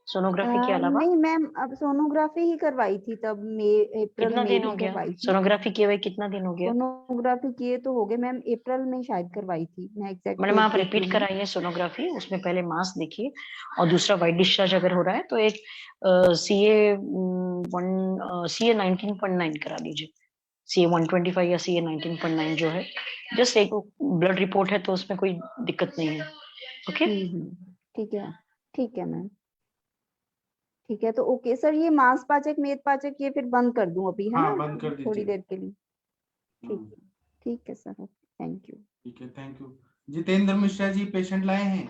L: सोनोग्राफी के अलावा?
N: नहीं मैम, अब सोनोग्राफी ही करवाई थी तब अप्रैल
L: कितना
N: में
L: दिन हो
N: ही
L: गया
N: करवाई थी।
L: सोनोग्राफी किए हुए? कितना दिन हो गया?
N: सोनोग्राफी किए तो हो गए मैम, अप्रैल में शायद करवाई थी, मैं एग्जैक्ट
L: मैडम
N: डेट
L: आप
N: देख
L: रिपीट
N: लूंगी।
L: कराइए सोनोग्राफी, उसमें पहले मास देखिए और दूसरा वाइट डिस्चार्ज अगर हो रहा है तो एक CA 19.9 करा लीजिए। CA 125 या CA 19.9 जो है, जस्ट एक ब्लड रिपोर्ट है तो उसमें कोई दिक्कत नहीं है। ओके
N: ठीक है, ठीक है मैम, ठीक है। तो ओके सर, ये मांस पाचक, मेद पाचक ये फिर बंद कर दूं अभी, है
C: हाँ,
N: ना,
C: बंद कर
N: थोड़ी
C: दीजिए।
N: देर के लिए? ठीक है, ठीक है सर, थैंक यू।
C: ठीक है, thank you. Jitendra Mishra ji patient लाए हैं,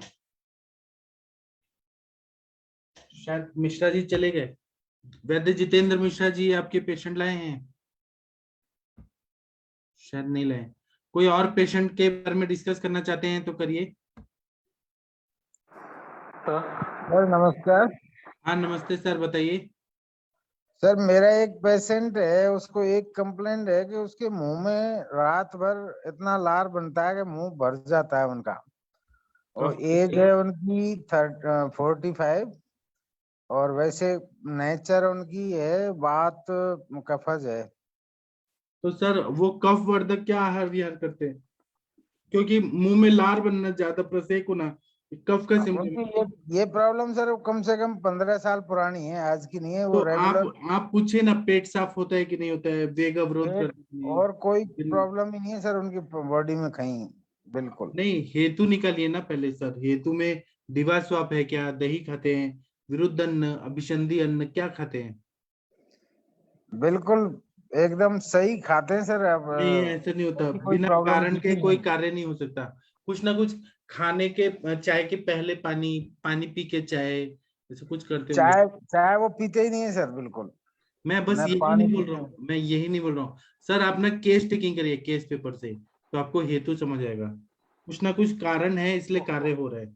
C: शायद मिश्रा जी चले गए। वैद्य जितेंद्र मिश्रा जी आपके पेशेंट लाए हैं? शायद नहीं लाए। कोई और पेशेंट के बारे में डिस्कस करना चाहते हैं तो करिए।
O: सर नमस्कार।
C: हाँ नमस्ते सर, बताइए।
O: सर मेरा एक पेशेंट है, उसको एक कंप्लेंट है कि उसके मुंह में रात भर इतना लार बनता है कि मुंह भर जाता है उनका। और एज है उनकी 45 और वैसे नेचर उनकी है बात कफज है।
C: तो सर वो कफ वर्धक क्या आहार विहार करते हैं? क्योंकि मुंह में लार बनना, ज्यादा प्रसेक होना कफ का सिम्टम है।
O: उनकी ये प्रॉब्लम सर कम से कम 15 साल पुरानी है, आज की नहीं है। वो
C: तो
O: रेगुलर
C: आप पूछे ना, पेट साफ होता है कि नहीं होता है, वेग अवरोध करते हैं
O: और कोई प्रॉब्लम ही नहीं है सर उनकी बॉडी में कहीं, बिल्कुल
C: नहीं। हेतु निकालिए ना पहले सर। हेतु में दिवा स्वाप है क्या, दही खाते हैं, विरुद्ध अन्न, अभिसंधि अन्न क्या खाते हैं?
O: बिल्कुल एकदम सही खाते हैं सर। अब
C: नहीं ऐसा नहीं होता,
O: कोई
C: बिना
O: प्रॉब्लम
C: कारण के
O: दिखी
C: कोई
O: नहीं।
C: कार्य नहीं हो सकता। कुछ ना कुछ खाने के, चाय के पहले पानी पानी पी के चाय, ऐसे कुछ करते होंगे।
O: चाय चाय वो पीते ही नहीं है सर, बिल्कुल।
C: मैं बस
O: मैं
C: यही
O: पानी
C: नहीं बोल
O: पीते
C: रहा
O: हूँ।
C: हूँ, मैं यही नहीं बोल रहा हूँ सर। आप ना केस टेकिंग करिए केस पेपर से, तो आपको हेतु समझ आएगा। कुछ ना कुछ कारण है इसलिए कार्य हो रहा है।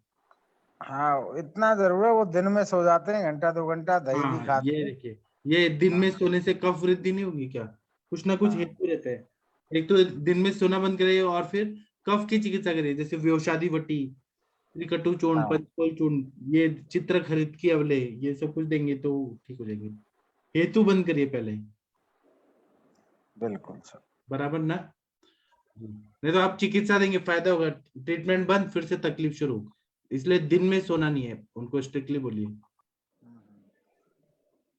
O: हाँ इतना जरूर है, वो दिन में सो जाते हैं 1-2 घंटा, दही भी
C: हाँ
O: खाते
C: ये
O: हैं।
C: देखिए, ये दिन में सोने से कफ वृद्धि नहीं होगी क्या? कुछ ना कुछ हेतु रहता है। एक तो दिन में सोना बंद करिए और फिर कफ की चिकित्सा करिए, जैसे व्योषादि वटी, त्रिकटु चूर्ण,
O: हाँ
C: पंचकोल चूर्ण, ये चित्र खरीद की अवले, ये सब कुछ देंगे तो ठीक हो जाएंगे। हेतु बंद करिए पहले,
O: बिल्कुल सर।
C: बराबर ना? नहीं तो आप चिकित्सा देंगे फायदा होगा, ट्रीटमेंट बंद फिर से तकलीफ शुरू। इसलिए दिन में सोना नहीं है, उनको स्ट्रिक्टली बोलिए।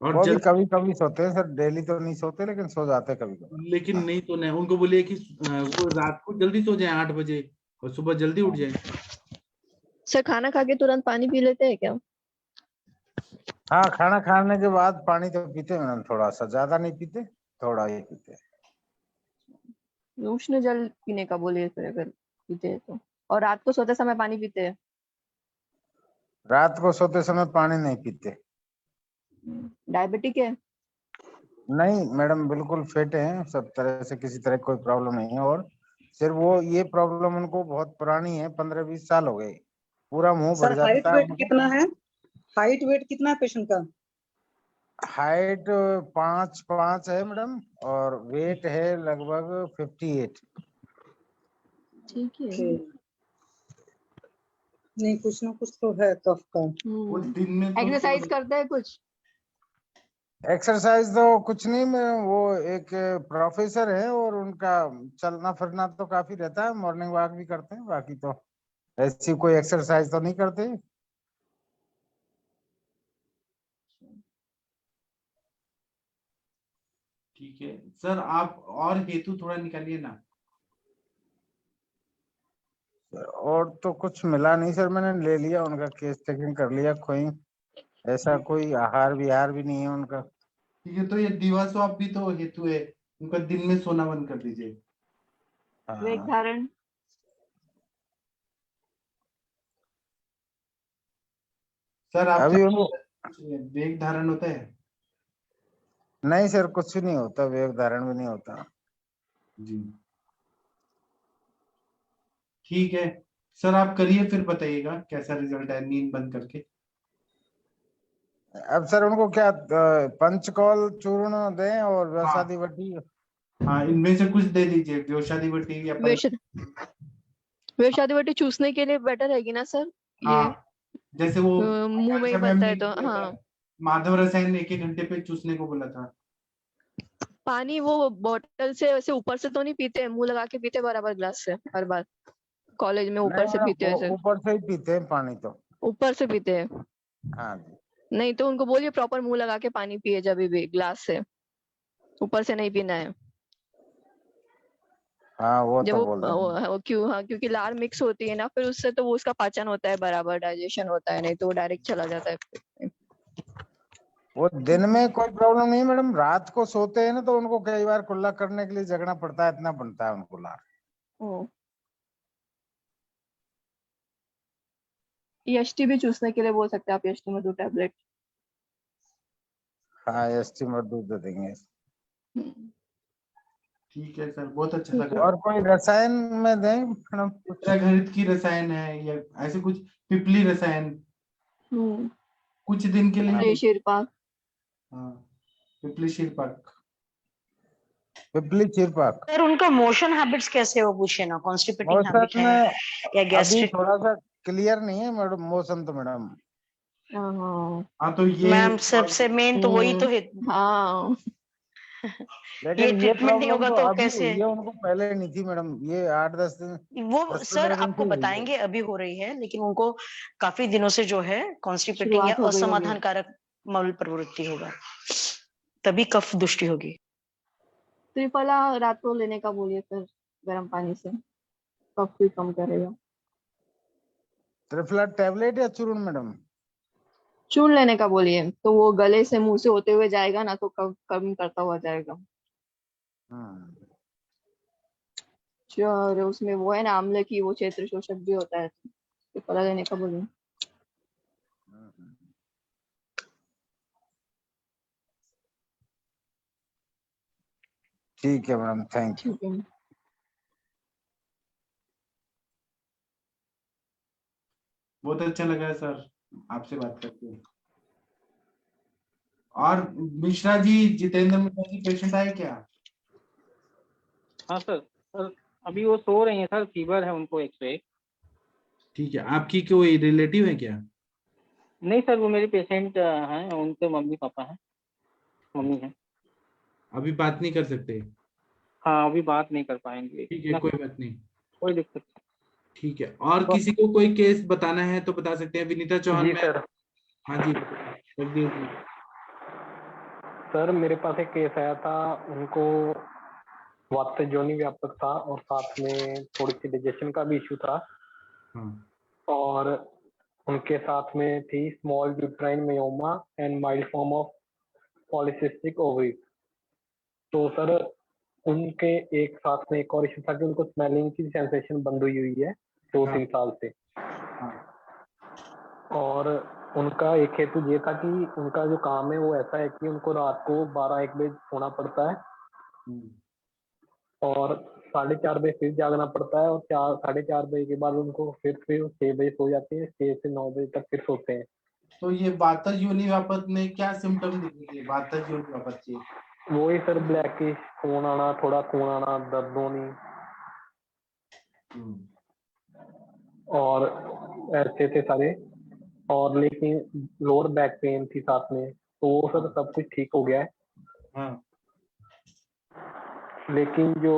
C: और
O: वो भी
C: जल्दी,
O: कभी कभी सोते हैं सर, डेली तो नहीं सोते लेकिन सो जाते कभी कभी।
C: लेकिन नहीं सोना है उनको, बोलिए कि वो रात को जल्दी सो जाए 8 बजे और सुबह जल्दी उठ जाए।
E: सर खाना खा के तुरंत पानी पी लेते हैं क्या?
O: हाँ, खाना खाने के बाद पानी तो पीते हैं मैडम, थोड़ा सा, ज्यादा नहीं पीते, थोड़ा ही पीते हैं।
E: उष्ण जल पीने का बोलिए फिर अगर पीते हैं तो। और रात को सोते समय पानी पीते हैं?
O: रात को सोते समय पानी नहीं पीते।
E: डायबिटिक है?
O: नहीं मैडम, बिल्कुल फिट हैं, सब तरह से किसी तरह कोई प्रॉब्लम नहीं है। और सिर्फ वो ये प्रॉब्लम उनको बहुत पुरानी है, 15-20 साल हो गए, पूरा मुंह
I: सर
O: भर
I: हाइट
O: जाता है
I: वेट
O: उनको।
I: कितना है? हाइट वेट कितना है पेशेंट का?
O: हाइट 5'5" है मैडम, और वेट है लगभग 58।
E: ठीक है।
I: नहीं, कुछ ना कुछ तो है कफ का।
C: वो दिन में तो
E: एक्सरसाइज करते हैं कुछ?
O: एक्सरसाइज तो कुछ नहीं, मैं वो एक प्रोफेसर है और उनका चलना फिरना तो काफी रहता है, मॉर्निंग वॉक भी करते हैं, बाकी तो ऐसी कोई एक्सरसाइज तो नहीं करते।
C: ठीक है सर, आप और हेतु थोड़ा निकालिए ना।
O: और तो कुछ मिला नहीं सर, मैंने ले लिया उनका केस, चेकिंग कर लिया, कोई ऐसा कोई आहार विहार भी नहीं है उनका।
C: ठीक है, तो ये दीवा स्वाप भी तो हेतु है, उनका दिन में सोना बंद कर दीजिए।
E: वेग धारण?
C: सर आप
O: अभी उनको
C: वेग धारण होता है?
O: नहीं सर, कुछ नहीं होता, वेग धारण भी नहीं होता
C: जी। ठीक है सर, आप करिए फिर बताइएगा कैसा रिजल्ट है नींद बंद करके।
O: अब सर उनको क्या पंचकौल चूर्ण दें और व्यवसादी वटी?
C: हाँ, इनमें से कुछ दे दीजिए, व्यवसादी वटी या
E: वेशादी वटी चूसने के लिए बेटर रहेगी ना सर?
C: हाँ,
E: ये
C: जैसे वो
E: मुंह में ही बनता है तो हाँ।
C: माधव रसायन 1-1 घंटे पे चूसने को बोला था।
E: पानी वो बोतल से वैसे ऊपर से तो नहीं पीते, मुंह लगा के पीते बराबर ग्लास से हर बार? कॉलेज में ऊपर से पीते हैं
O: वो ऊपर से ही पीते हैं पानी तो।
E: ऊपर से पीते हैं?
O: हाँ जी।
E: नहीं तो उनको बोलिए प्रॉपर मुंह लगा के पानी पिए जब भी ग्लास से, ऊपर से नहीं पीना है।
O: हाँ वो
E: जब
O: तो बोल रहे हैं।
E: क्यों? हाँ, क्योंकि लार मिक्स होती है ना फिर उससे, तो वो उसका पाचन होता है बराबर, डाइजेशन होता है, नहीं तो वो डायरेक्ट चला जाता है।
O: वो दिन में कोई प्रॉब्लम नहीं मैडम, रात को सोते हैं ना तो उनको कई बार कुल्ला करने के लिए जगना पड़ता है, इतना बनता है उनको लार।
E: एसटी भी चूसने के लिए बोल सकते हैं आप, एसटी में 2 टैबलेट।
O: हाँ, एसटी में दूध दे देंगे।
C: ठीक है सर, बहुत अच्छा लगा।
O: और कोई रसायन में दें मैडम?
C: घृत की रसायन है या ऐसे कुछ, पिपली रसायन कुछ दिन के लिए।
E: शीरपाक?
C: हाँ, पिपली शीरपाक।
O: पिपली शीरपाक।
L: सर उनका मोशन हैबिट्स कैसे हो पूछे ना, कॉन्स्टिपेटिंग हैबिट
O: मोशन
L: है या
O: अभी
L: गैस्ट्रिक?
O: थोड़ा सा क्लियर नहीं है मैडम मोशन तो मैडम।
C: हाँ तो ये
L: मैम सबसे मेन तो वही तो है।
E: हाँ
L: ये
O: लेकिन ये
L: ट्रीटमेंट नहीं
O: प्रॉब्लम
L: होगा
O: तो
L: तो
O: अभी
L: कैसे?
O: हुई है, उनको पहले नहीं थी मैडम, ये 8-10 दिन
L: वो
O: 10-15
L: सर
O: दिन
L: आपको
O: से हुई है।
L: बताएंगे अभी हो रही है, लेकिन उनको काफी दिनों से जो है कॉन्स्टिपेटिंग या
E: शुरुआत हो गई होगी।
L: असमाधान कारक मल प्रवृत्ति होगा, तभी कफ दुष्टि होगी।
E: त्रिफला रात को लेने का बोलिए फिर, गर्म पानी से कफ भी कम करेगा।
O: त्रिफला टैबलेट या चूर्ण मैडम?
E: चूर्ण लेने का बोलिए, तो वो गले से मुंह से होते हुए जाएगा ना, तो कफ कम करता हुआ जाएगा। और उसमें वो है ना आंवले की, वो क्षेत्र शोषक भी होता है, त्रिफला लेने का बोलिए।
O: ठीक है मैडम, थैंक यू।
E: ठीक है।
C: बहुत अच्छा लगा सर आपसे बात करके। और मिश्रा जी, जितेंद्र मिश्रा जी पेशेंट आए क्या?
K: हाँ सर अभी वो सो रही हैं सर, फीवर है उनको 101।
C: ठीक है, आपकी कोई रिलेटिव है क्या?
K: नहीं सर, वो मेरे पेशेंट हैं, उनके मम्मी पापा हैं, मम्मी हैं।
C: अभी बात नहीं कर सकते?
K: हाँ अभी बात नहीं कर पाएंगे।
C: ठीक है, कोई बात नहीं।
K: कोई दिक्कत नहीं।
C: ठीक है, और किसी को कोई केस बताना है तो बता सकते हैं। विनीता चौहान
J: जी
C: मैम।
J: सर।
C: हाँ जी, जगदीश जी।
J: सर मेरे पास एक केस आया था, उनको वात जोनी व्यापक था और साथ में थोड़ी सी डाइजेशन का भी इशू था, और उनके साथ में थी small uterine myoma and mild form of polycystic ovary. तो सर उनके एक साथ में एक और इशू था कि उनको स्मेलिंग की सेंसेशन बंद हुई है 2-3 साल से। और उनका एक हेतु ये था कि उनका जो काम है वो ऐसा है कि उनको रात को 12-1 बजे सोना पड़ता है और 4:30 बजे फिर जागना पड़ता है, और 4-4:30 बजे के बाद उनको फिर 6 बजे सो जाते हैं, 6 से 9 बजे तक फिर सोते हैं।
C: तो ये वातज योनि वापत में क्या सिम्टम दिखेंगे वातज योनि वापत के?
J: वो ही सर ब्लैकिश, खून आना, थोड़ा खून आना, दर्द होनी और ऐसे थे सारे। और लेकिन लोअर बैक पेन थी साथ में, तो वो सर सब कुछ ठीक हो गया है।
C: हाँ।
J: लेकिन जो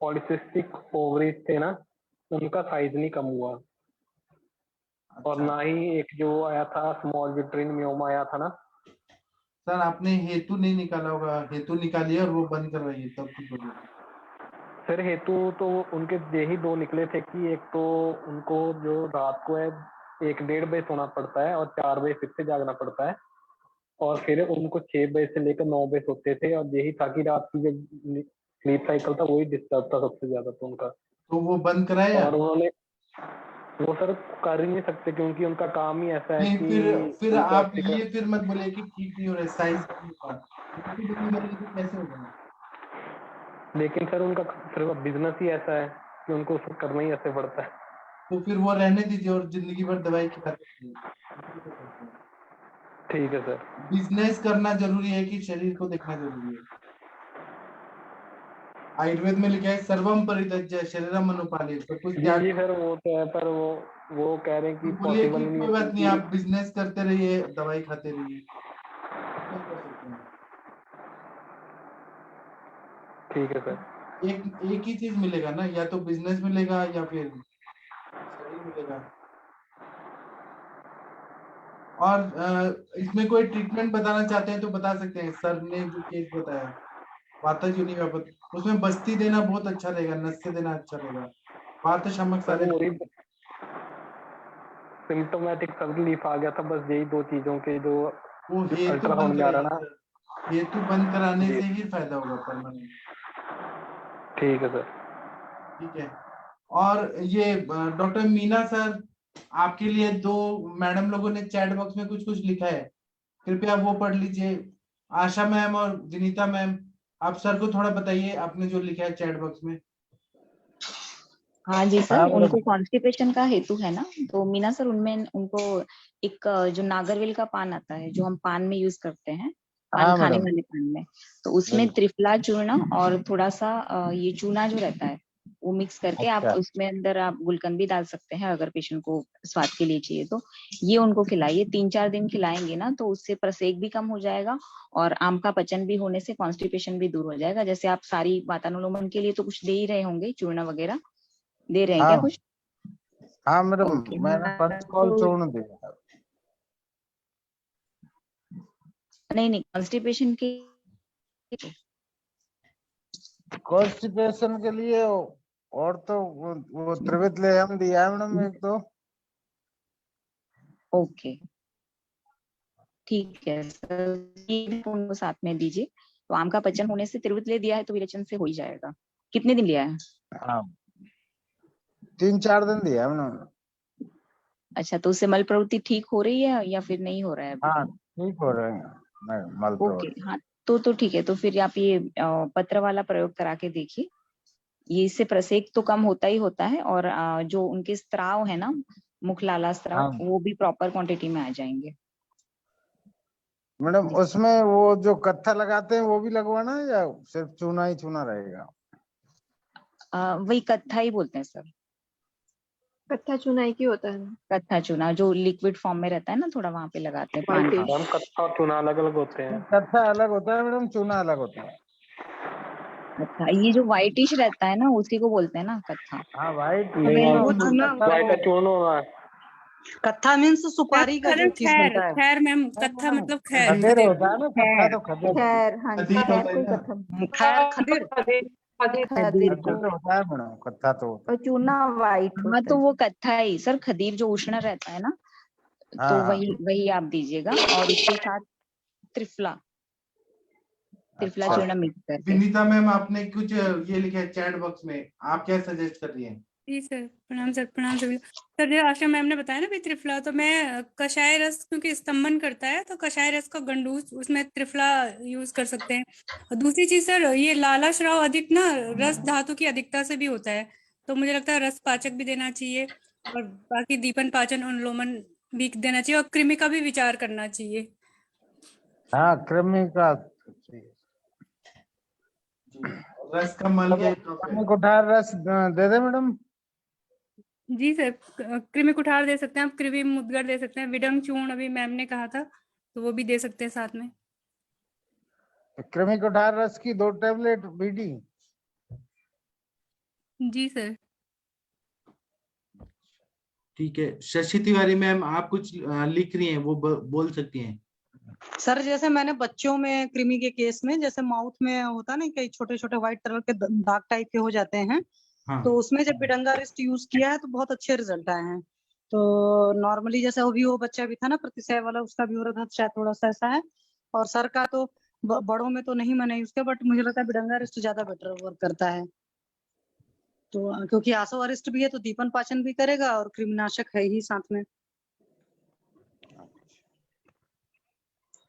J: पॉलीसिस्टिक ओवरीज थे ना, उनका साइज नहीं कम हुआ। और ना ही एक जो आया था स्मॉल यूट्राइन मायोमा आया था ना।
C: सर आपने हेतु नहीं निकाला होगा, हेतु निकालिए और वो बंद करवाइए तब ठीक हो जाएगा।
J: सर हेतु तो उनके यही 2 निकले थे कि एक तो उनको जो रात को है 1-1:30 बजे सोना पड़ता है और 4 बजे फिर से जागना पड़ता है, और फिर उनको 6 बजे से लेकर 9 बजे सोते थे, और यही था कि रात की जो स्लीप साइकिल था वही डिस्टर्ब था सबसे ज्यादा तो उनका।
C: तो वो बंद कराया?
J: और उन्होंने वो सर कर ही नहीं सकते क्योंकि उनका काम ही ऐसा है
C: नहीं,
J: कि
C: फिर
J: उनको
C: आप
J: ऐसे
C: ये फिर मत बोलिए कि ठीक नहीं हो रहा है, साइज कम होगा, कैसे होगा?
J: लेकिन सर उनका सिर्फ बिजनेस ही ऐसा है कि उनको उसको करना ही ऐसे पड़ता है।
C: तो फिर वो रहने दीजिए और जिंदगी भर दवाई खिलाते रहिए।
J: ठीक है सर।
C: बिजनेस करना जरूरी है कि शरीर को देखना जरूरी है? आयुर्वेद में लिखा है सर्वम परित्यज्य शरीरम अनुपाले, सब कुछ
J: जी
C: त्याग।
J: जी सर वो तो है, पर वो कह रहे हैं कि
C: तो बोलिए
J: पॉसिबल
C: कि
J: ही नहीं
C: कोई
J: है
C: बात नहीं,
J: क्योंकि।
C: आप बिजनेस करते रहिए, दवाई खाते रहिए, क्या कर सकते हैं।
J: ठीक है सर।
C: एक ही चीज मिलेगा ना, या तो बिजनेस मिलेगा या फिर शरीर मिलेगा। और इसमें कोई ट्रीटमेंट बताना चाहते हैं तो बता सकते हैं। सर ने जो केस बताया वातज योनि व्यापक, उसमें बस्ती देना बहुत अच्छा रहेगा, नस से देना अच्छा रहेगा, वात शामक
J: सर
C: सारे।
J: वही सिम्टोमेटिक सब रिलीफ आ गया था, बस यही 2 चीजों के जो
C: वो हेतु
J: अल्ट्रासाउंड
C: बंद
J: में आ रहा
C: कराइए
J: ना।
C: सर, हेतु बंद कराने
J: जी
C: से ही फायदा होगा परमानेंट।
J: ठीक है सर।
C: ठीक है। और ये डॉक्टर मीना सर, आपके लिए 2 मैडम लोगों ने चैट बॉक्स में कुछ कुछ लिखा है, कृपया वो पढ़ लीजिए। आशा मैम और विनीता मैम, आप सर को थोड़ा बताइए आपने जो लिखा है चैट बॉक्स में।
H: हाँ जी
O: हाँ
H: सर,
O: मैडम।
H: उनको कॉन्स्टिपेशन का हेतु है ना, तो मीना सर उनमें उनको एक जो नागरवेल का पान आता है जो हम पान में यूज करते हैं, पान
O: हाँ
H: खाने
O: मैडम।
H: वाले पान में, तो उसमें त्रिफला चूर्ण और थोड़ा सा ये चूना जो रहता है वो मिक्स करके आप
O: अच्छा।
H: उसमें अंदर आप गुलकंद भी डाल सकते हैं अगर पेशेंट को स्वाद के लिए चाहिए तो। ये उनको खिलाइए, 3-4 दिन खिलाएंगे ना तो उससे प्रसेक भी कम हो जाएगा और आम का पचन भी होने से कॉन्स्टिपेशन भी दूर हो जाएगा। जैसे आप सारी वातानुलोमन के लिए तो कुछ दे ही रहे होंगे, चूर्ण वगैरह दे रहे हैं क्या
O: हाँ
H: कुछ?
O: हाँ मैडम,
H: ओके
O: मैंने
H: हाँ,
O: पंचकौल
H: तो
O: चूर्ण दिया।
H: नहीं कॉन्स्टिपेशन के
O: कॉन्स्टिपेशन के लिए और तो वो त्रिवित लेहम दिया है मैडम एक तो।
H: ओके ठीक है सर, ये भी उनको साथ में दीजिए। तो आम का पचन होने से त्रिवृत ले दिया है तो विरेचन से हो ही जाएगा। कितने दिन लिया है?
O: हाँ 3-4 दिन दिया है मैडम।
H: अच्छा, तो उससे मल प्रवृत्ति ठीक हो रही है या फिर नहीं हो रहा है अभी?
O: हाँ ठीक हो रहे हैं मैडम, मल
H: ओके
O: प्रवृत्ति।
H: हाँ, तो ठीक है, तो फिर आप ये पत्र वाला प्रयोग करा के देखिए। ये इससे प्रसेक तो कम होता ही होता है और जो उनके स्त्राव है ना, मुखलाला स्त्राव,
O: हाँ
H: वो भी प्रॉपर क्वांटिटी में आ जाएंगे।
O: मैडम, उसमें वो जो कत्था लगाते हैं वो भी लगवाना है या सिर्फ चूना ही चूना रहेगा?
H: वही कत्था ही बोलते हैं सर।
E: कत्था चूना एक ही होता है ना?
H: कत्था चूना जो लिक्विड फॉर्म में रहता है ना, थोड़ा वहां पे लगाते हैं पान के।
J: मैम कत्था और चूना अलग अलग होते हैं।
O: कत्था अलग होता है मैडम, चूना अलग होता है।
H: अच्छा, ये जो व्हाइटिश रहता है ना उसी को बोलते हैं ना कत्था।
O: हाँ वाइट
J: नहीं
I: वो चूना
J: वाइट का चूर्ण होना है।
I: कत्था मीन्स सुपारी का जो चीज
A: खैर
I: बनता है।
A: खैर मैम, कत्था मतलब खैर।
O: खदेर होता है ना, कत्था तो खदेर।
N: खैर, हाँ जी,
C: खदीर
N: खैर
C: होता है
N: को
C: ना।
N: कथम,
I: खैर खदीर
N: खदीर
O: खदेर
N: को,
O: तो होता है मैडम, कत्था तो होता
N: और चूना वाइट
H: हाँ
N: होता
H: तो
N: है।
H: वो कत्था ही सर, खदीर जो उष्ण रहता है ना,
O: है।
H: तो
O: हाँ हाँ,
H: वही आप दीजिएगा, और उसके साथ त्रिफला त्रिफला
O: अच्छा।
H: चूर्ण मिक्स करके।
C: विनीता मैम, आपने कुछ ये लिखा है चैट बॉक्स में, आप क्या सजेस्ट कर रही हैं?
A: जी सर, प्रणाम सर, प्रणाम सभी। सर जो आशा मैम ने बताया ना भी त्रिफला, तो मैं कषाय रस, क्योंकि स्तंभन करता है तो कषाय रस का गंडूस, उसमें त्रिफला यूज कर सकते हैं। और दूसरी चीज सर, ये लाला श्राव अधिक ना रस धातु की अधिकता से भी होता है, तो मुझे लगता है रस पाचक भी देना चाहिए, और बाकी दीपन पाचन अनुलोमन भी देना चाहिए, और कृमि का भी विचार करना चाहिए।
O: हाँ कृमि का
C: रस का मल के
O: कृमि कुठार रस दे दे मैडम।
A: जी सर, कृमि कुठार दे सकते हैं आप, कृमि मुद्गर दे सकते हैं, विडंग चूर्ण अभी मैम ने कहा था तो वो भी दे सकते हैं साथ में।
O: कृमि कुठार रस की 2 टेबलेट बीडी।
A: जी सर।
C: ठीक है, शशि तिवारी मैम, आप कुछ लिख रही हैं, वो बोल सकती हैं।
I: सर जैसे मैंने बच्चों में कृमि के केस में, जैसे माउथ में होता ना कई छोटे छोटे व्हाइट कलर के दाग टाइप के हो जाते हैं,
C: हाँ।
I: तो उसमें जब बिडंगा रिस्ट यूज किया है तो बहुत अच्छे रिजल्ट आए हैं। तो नॉर्मली जैसे अभी वो बच्चा भी था ना प्रतिशय वाला, उसका भी हो रहा था, शायद थोड़ा सा ऐसा है। और सर का तो बड़ों में तो नहीं मैंने यूज किया, बट मुझे लगता है बिडंगा रिस्ट ज्यादा बेटर वर्क करता है। तो क्योंकि आसो अरिस्ट भी है तो दीपन पाचन भी करेगा और कृमिनाशक है ही साथ में,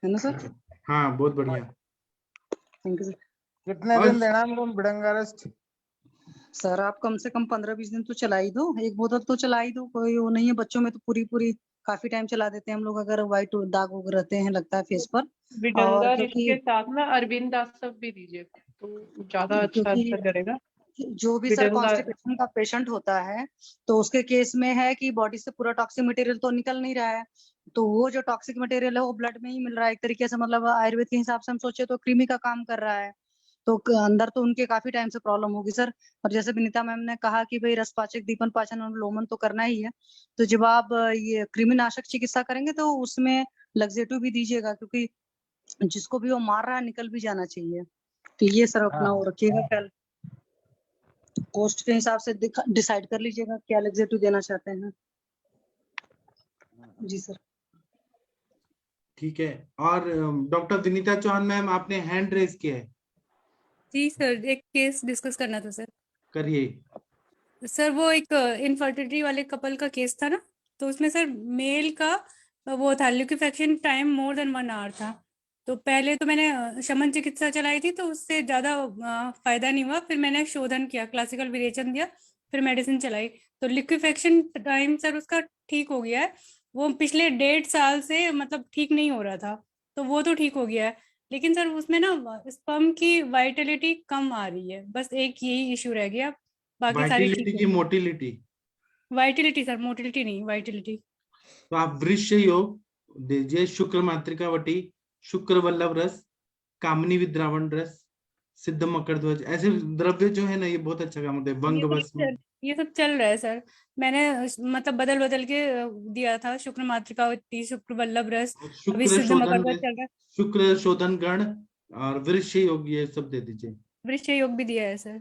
I: है ना सर?
C: हाँ बहुत बढ़िया।
I: Thank you sir.
O: कितने दिन देना मैडम बिडंगा रस?
I: सर आप कम से कम 15-20 दिन तो चला ही दो, एक बोतल तो चला ही दो, कोई वो नहीं है। बच्चों में तो पूरी काफी टाइम चला देते हैं हम लोग, अगर व्हाइट दाग उग रहते हैं लगता है फेस पर।
M: विडंगा
I: और
M: रिस्ट के साथ ना अरविंदासव भी दीजिए तो ज्यादा अच्छा असर करेगा।
I: जो भी सर
M: विडंगा
I: कॉन्स्टिपेशन का पेशेंट होता है तो उसके केस में है कि बॉडी से पूरा टॉक्सिक मटेरियल तो निकल नहीं रहा है, तो वो जो टॉक्सिक मटेरियल है वो ब्लड में ही मिल रहा है एक तरीके से, मतलब आयुर्वेद के हिसाब से हम सोचे तो कृमि का काम कर रहा है। तो अंदर तो उनके काफी टाइम से प्रॉब्लम होगी सर। और जैसे विनीता मैम ने कहा कि भाई रसपाचक दीपन पाचन और लोमन तो करना ही है, तो जब आप ये कृमिनाशक चिकित्सा करेंगे तो उसमें लग्जेटिव भी दीजिएगा, क्योंकि जिसको भी वो मार रहा है निकल भी जाना चाहिए। तो ये सर अपना वो रखिएगा ख्याल, कोस्ट के हिसाब से डिसाइड कर लीजिएगा क्या लग्जेटिव देना चाहते हैं। जी सर।
C: ठीक है, और डॉक्टर विनीता चौहान मैम, आपने हैंड रेज किया है।
A: जी सर, एक केस डिस्कस करना था सर।
C: करिए
A: सर वो एक इनफर्टिलिटी वाले कपल का केस था ना, तो उसमें सर मेल का वो था liquefaction time more than 1 hour था। तो पहले तो मैंने शमन चिकित्सा चलाई थी तो उससे ज्यादा फायदा नहीं हुआ, फिर मैंने शोधन किया, क्लासिकल विरेचन दिया, फिर मेडिसिन चलाई, तो लिक्विफेक्शन टाइम सर उसका ठीक हो गया है। वो पिछले 1.5 साल से मतलब ठीक नहीं हो रहा था, तो वो तो ठीक हो गया है, लेकिन सर उसमें ना स्पर्म की वाइटलिटी कम आ रही है, बस एक यही इशू रह गया, बाकी सारी ठीक
C: वाइटिलिटी की
A: है।
C: मोटिलिटी?
A: वाइटिलिटी सर, मोटिलिटी नहीं, वाइटिलिटी।
C: तो आप वृश्य योग दीजिए, शुक्र मातृका वटी, शुक्र वल्लभ रस, कामनी विद्रावण रस, सिद्ध मकर ध्वज, ऐसे द्रव्य जो है ना ये बहुत अच्छा काम होता है। वंग भस्म,
A: ये सब चल रहा है सर, मैंने मतलब बदल बदल के दिया था, शुक्र मातृका वटी, शुक्र वल्लभ रस, अभी
C: शुक्र
A: सिद्ध मकर
C: शोधन,
A: ध्वज चल रहा है,
C: शुक्र शोधन गण और वृश्य योग, ये सब दे दीजिए।
A: वृश्य योग भी दिया है सर।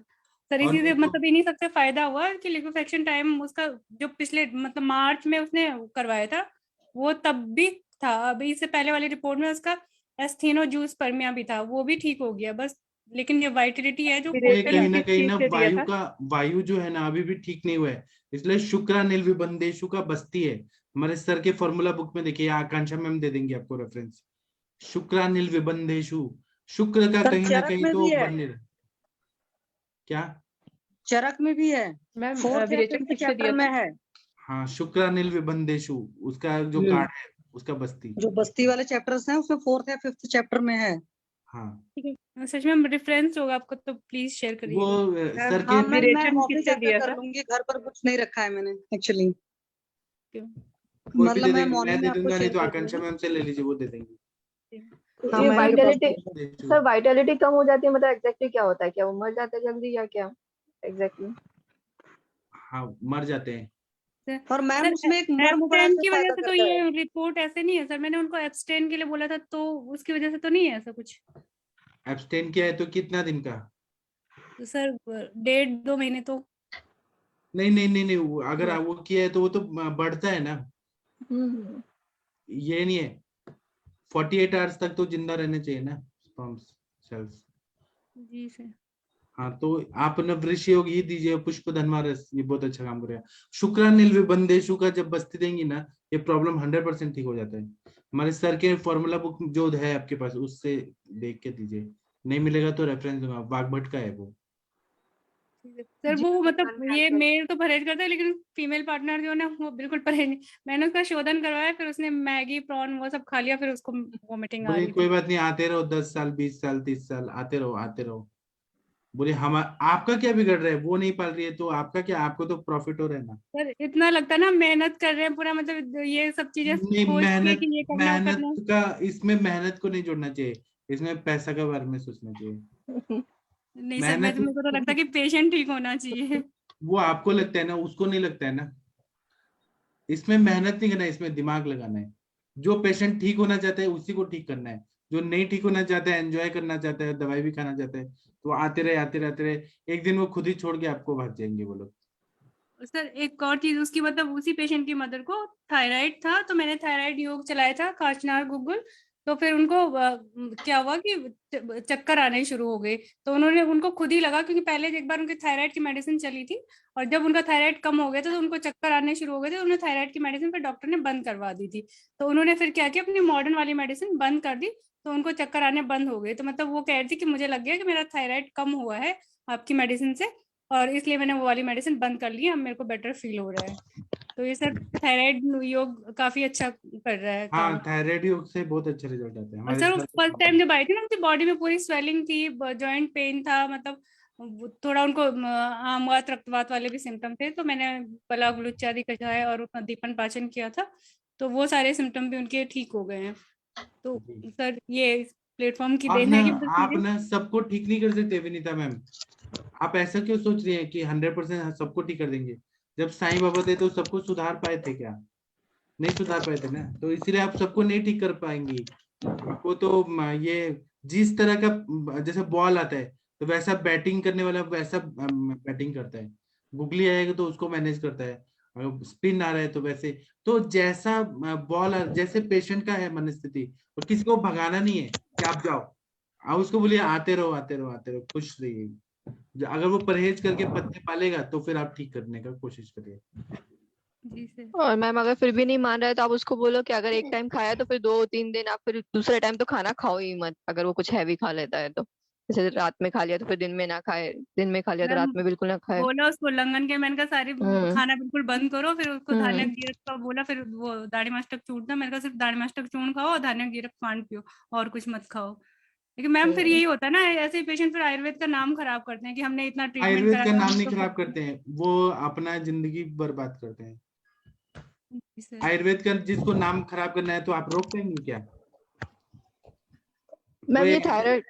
A: सर
C: और
A: इसी से
C: एक
A: मतलब इन्हीं सबसे फायदा हुआ कि लिक्विफेक्शन टाइम उसका जो पिछले मतलब मार्च में उसने करवाया था वो तब भी था, अभी इससे पहले वाली रिपोर्ट में उसका एस्थेनोजूस परमिया भी था, वो भी ठीक हो गया बस, लेकिन ये वाइटिलिटी है जो
C: ये कहीं ना वायु जो है ना अभी भी ठीक नहीं हुआ है, इसलिए शुक्रानिल विबंधेशु का बस्ती है। हमारे सर के फॉर्मूला बुक में देखिए, आकांक्षा मैम दे देंगे आपको रेफरेंस। शुक्रानिल विबंधेशु, शुक्र का कहीं ना कहीं तो बन नहीं रहा। क्या
I: चरक में भी है,
M: मैम
I: 4th या
M: विरेचन
I: 5th
M: किससे
I: चैप्टर
M: दिया
I: में
M: था?
I: है।
C: हाँ, शुक्रानिल विबंधेशु, उसका जो कार्ड है उसका बस्ती,
I: जो बस्ती वाले चैप्टर्स हैं उसमें 4th या 5th चैप्टर में है।
C: हाँ
A: ठीक है सच में रेफरेंस होगा आपको तो प्लीज शेयर करिए।
C: वो सर के
I: हाँ मैं
M: विरेचन
I: ऑफिस
M: किससे
I: जाकर
M: दिया
I: कर
M: था?
I: लूंगी, घर पर कुछ नहीं रखा है मैंने एक्चुअली,
C: कोई भी
I: मतलब
C: दे
I: मैं
C: देंगे, मैं
I: मॉर्निंग
C: दे
I: में आपको
C: दूंगा, नहीं
I: शेयर
C: तो
I: कर
C: आकांक्षा
I: दूंगी।
C: मैम से ले लीजिए, वो दे देंगे।
E: ये
I: मैम
E: वाइटलिटी सर, वाइटलिटी कम हो जाती है मतलब एग्जैक्टली क्या होता है? क्या वो मर जाता है जल्दी या क्या एग्जैक्टली?
C: हाँ, मर जाते हैं।
I: और मैम
A: सर
I: उसमें एक मर्म बड़ा
A: एब्सटेन
I: सा
A: की वजह
I: फायदा
A: से तो
I: करता है।
A: ये रिपोर्ट ऐसे नहीं है सर, मैंने उनको एब्सटेन के लिए बोला था तो उसकी वजह से तो नहीं है ऐसा कुछ।
C: एब्सटेन किया है तो कितना दिन का?
A: तो सर 1.5-2 महीने तो।
C: नहीं नहीं नहीं नहीं, अगर वो किया है तो वो तो बढ़ता है ना, ये नहीं है। 48 आवर्स तक तो जिंदा रहने चाहिए ना स्पर्म्स सेल्स।
A: जी सर।
C: हाँ, तो आप न वृषि योग ही दीजिए, पुष्प धनवा रस, ये बहुत अच्छा काम करेगा। शुक्रानिल विबंधेशु का जब बस्ती देंगी ना, ये प्रॉब्लम 100% ठीक हो जाता है। हमारे सर के फॉर्मूला बुक जो है आपके पास, उससे देख के दीजिए, नहीं मिलेगा तो रेफरेंस दूंगा, वाघभट का है वो।
A: सर वो मतलब ये मेल तो परहेज करता है लेकिन फीमेल पार्टनर जो है ना वो बिल्कुल परहेज नहीं। मैंने उसका शोधन करवाया, फिर उसने मैगी प्रॉन वो सब खा लिया, फिर उसको वोमिटिंग आ
C: बोले
A: रही
C: कोई
A: थी।
C: बात नहीं, आते रहो, 10 साल 20 साल 30 साल आते रहो आते रहो। बोले हम आपका क्या बिगड़ रहा है, वो नहीं पाल रही है तो आपका क्या, आपको तो प्रॉफिट हो रहा है ना।
A: सर इतना लगता है ना मेहनत कर रहे हैं पूरा, मतलब ये सब चीजें
C: नहीं,
A: खोज के
C: मेहनत
A: कि ये करना वो
C: मेहनत
A: करना।
C: का, इसमें मेहनत को नहीं जोड़ना चाहिए, इसमें पैसा का बारे में सोचना चाहिए।
A: नहीं सर,
C: मेहनत
A: मेरे को तो लगता है कि पेशेंट ठीक होना चाहिए।
C: वो आपको लगता है ना, उसको नहीं लगता है ना। इसमें मेहनत नहीं करना है, इसमें दिमाग लगाना है। जो पेशेंट ठीक होना चाहता है उसी को ठीक करना है, जो नहीं ठीक होना चाहता है, एंजॉय करना चाहता है, दवाई भी खाना चाहता है, तो आते रहे आते रहते रहे, एक दिन वो खुद ही छोड़ के आपको भाग जाएंगे वो लोग।
A: सर एक और चीज, उसकी मतलब उसी पेशेंट की मदर को थायराइड था, तो मैंने थायराइड योग चलाया था कांचनार गूगल, तो फिर उनको क्या हुआ कि चक्कर आने शुरू हो गए। तो उन्होंने उनको खुद ही लगा, क्योंकि पहले एक बार उनकी थायराइड की मेडिसिन चली थी, और जब उनका थायराइड कम हो गया था तो उनको चक्कर आने शुरू हो गए थे, तो उन्होंने थायराइड की मेडिसिन फिर डॉक्टर ने बंद करवा दी थी। तो उन्होंने फिर क्या किया, अपनी मॉडर्न वाली मेडिसिन बंद कर दी, तो उनको चक्कर आने बंद हो गए। तो मतलब वो कह रही थी कि मुझे लग गया कि मेरा थायराइड कम हुआ है आपकी मेडिसिन से, और इसलिए मैंने वो वाली मेडिसिन बंद कर ली, अब मेरे को बेटर फील हो रहा है। तो ये सर थायराइड योग काफी अच्छा कर रहा है काम।
C: हाँ, थायराइड योग से बहुत अच्छे रिजल्ट आते हैं
A: और
C: हमारे
A: सर
C: सर।
A: फर्स्ट टाइम जब आई थी ना, उनकी बॉडी में पूरी स्वेलिंग थी, जॉइंट पेन था, मतलब थोड़ा उनको आमवात रक्तवात वाले भी सिम्टम थे, तो मैंने पला गुलुच्चादी कषाय और दीपन पाचन किया था, तो वो सारे सिम्टम भी उनके ठीक हो गए हैं। तो सर ये प्लेटफॉर्म की देन है कि
C: आप ना सबको ठीक नहीं कर सकते विनीता मैम। आप ऐसा क्यों सोच रही हैं कि 100% सबको ठीक कर देंगे? जब साईं बाबा थे तो सबको सुधार पाए थे क्या? नहीं सुधार पाए थे ना, तो इसीलिए आप सबको नहीं ठीक कर पाएंगी। आपको तो ये जिस तरह का जैसे बॉल आता है तो वैसा बैटिंग करने वाला वैसा बैटिंग करता है, गुगली आएगा तो उसको मैनेज करता है, स्पिन आ रहा है तो वैसे, तो जैसा बॉल जैसे पेशेंट का है मनस्थिति, और किसी को भगाना नहीं है कि आप जाओ, आप उसको बोलिए आते रहो आते रहो आते रहो, खुश रहिए। अगर वो परहेज करके पत्ते पालेगा तो फिर आप ठीक करने का कोशिश करिए।
A: जी सर।
E: और मैम अगर फिर भी नहीं मान रहा है तो आप उसको बोलो कि अगर एक टाइम खाया तो फिर 2-3 दिन आप फिर दूसरे टाइम तो खाना खाओ ही मत, अगर वो कुछ हैवी खा लेता है तो। जैसे रात में खा लिया तो फिर दिन में ना खाए, दिन में खा लिया तो
A: मैम
E: रात में बिल्कुल ना खाए।
A: बोला उसको उल्लंघन के, मैंने कहा सारी खाना बिल्कुल बंद करो, फिर उसको धान्य
E: हम्म
A: जीरक का बोला, फिर वो दाढ़ी मस्तक चूर्ण था, मैंने कहा सिर्फ दाढ़ी मस्तक चूर्ण खाओ और धान्य जीरक पान पियो, और कुछ मत खाओ। लेकिन मैम फिर यही होता है ना, ऐसे पेशेंट फिर आयुर्वेद का नाम खराब करते हैं कि हमने इतना ट्रीटमेंट
C: आयुर्वेद
A: करा
C: का
A: था
C: नाम नहीं
A: तो।
C: खराब करते हैं, वो अपना जिंदगी बर्बाद करते हैं।
A: जी सर।
C: आयुर्वेद का जिसको नाम खराब करना है तो आप रोक पाएंगे क्या?
E: मैम ये
C: कोई
E: थायराइड,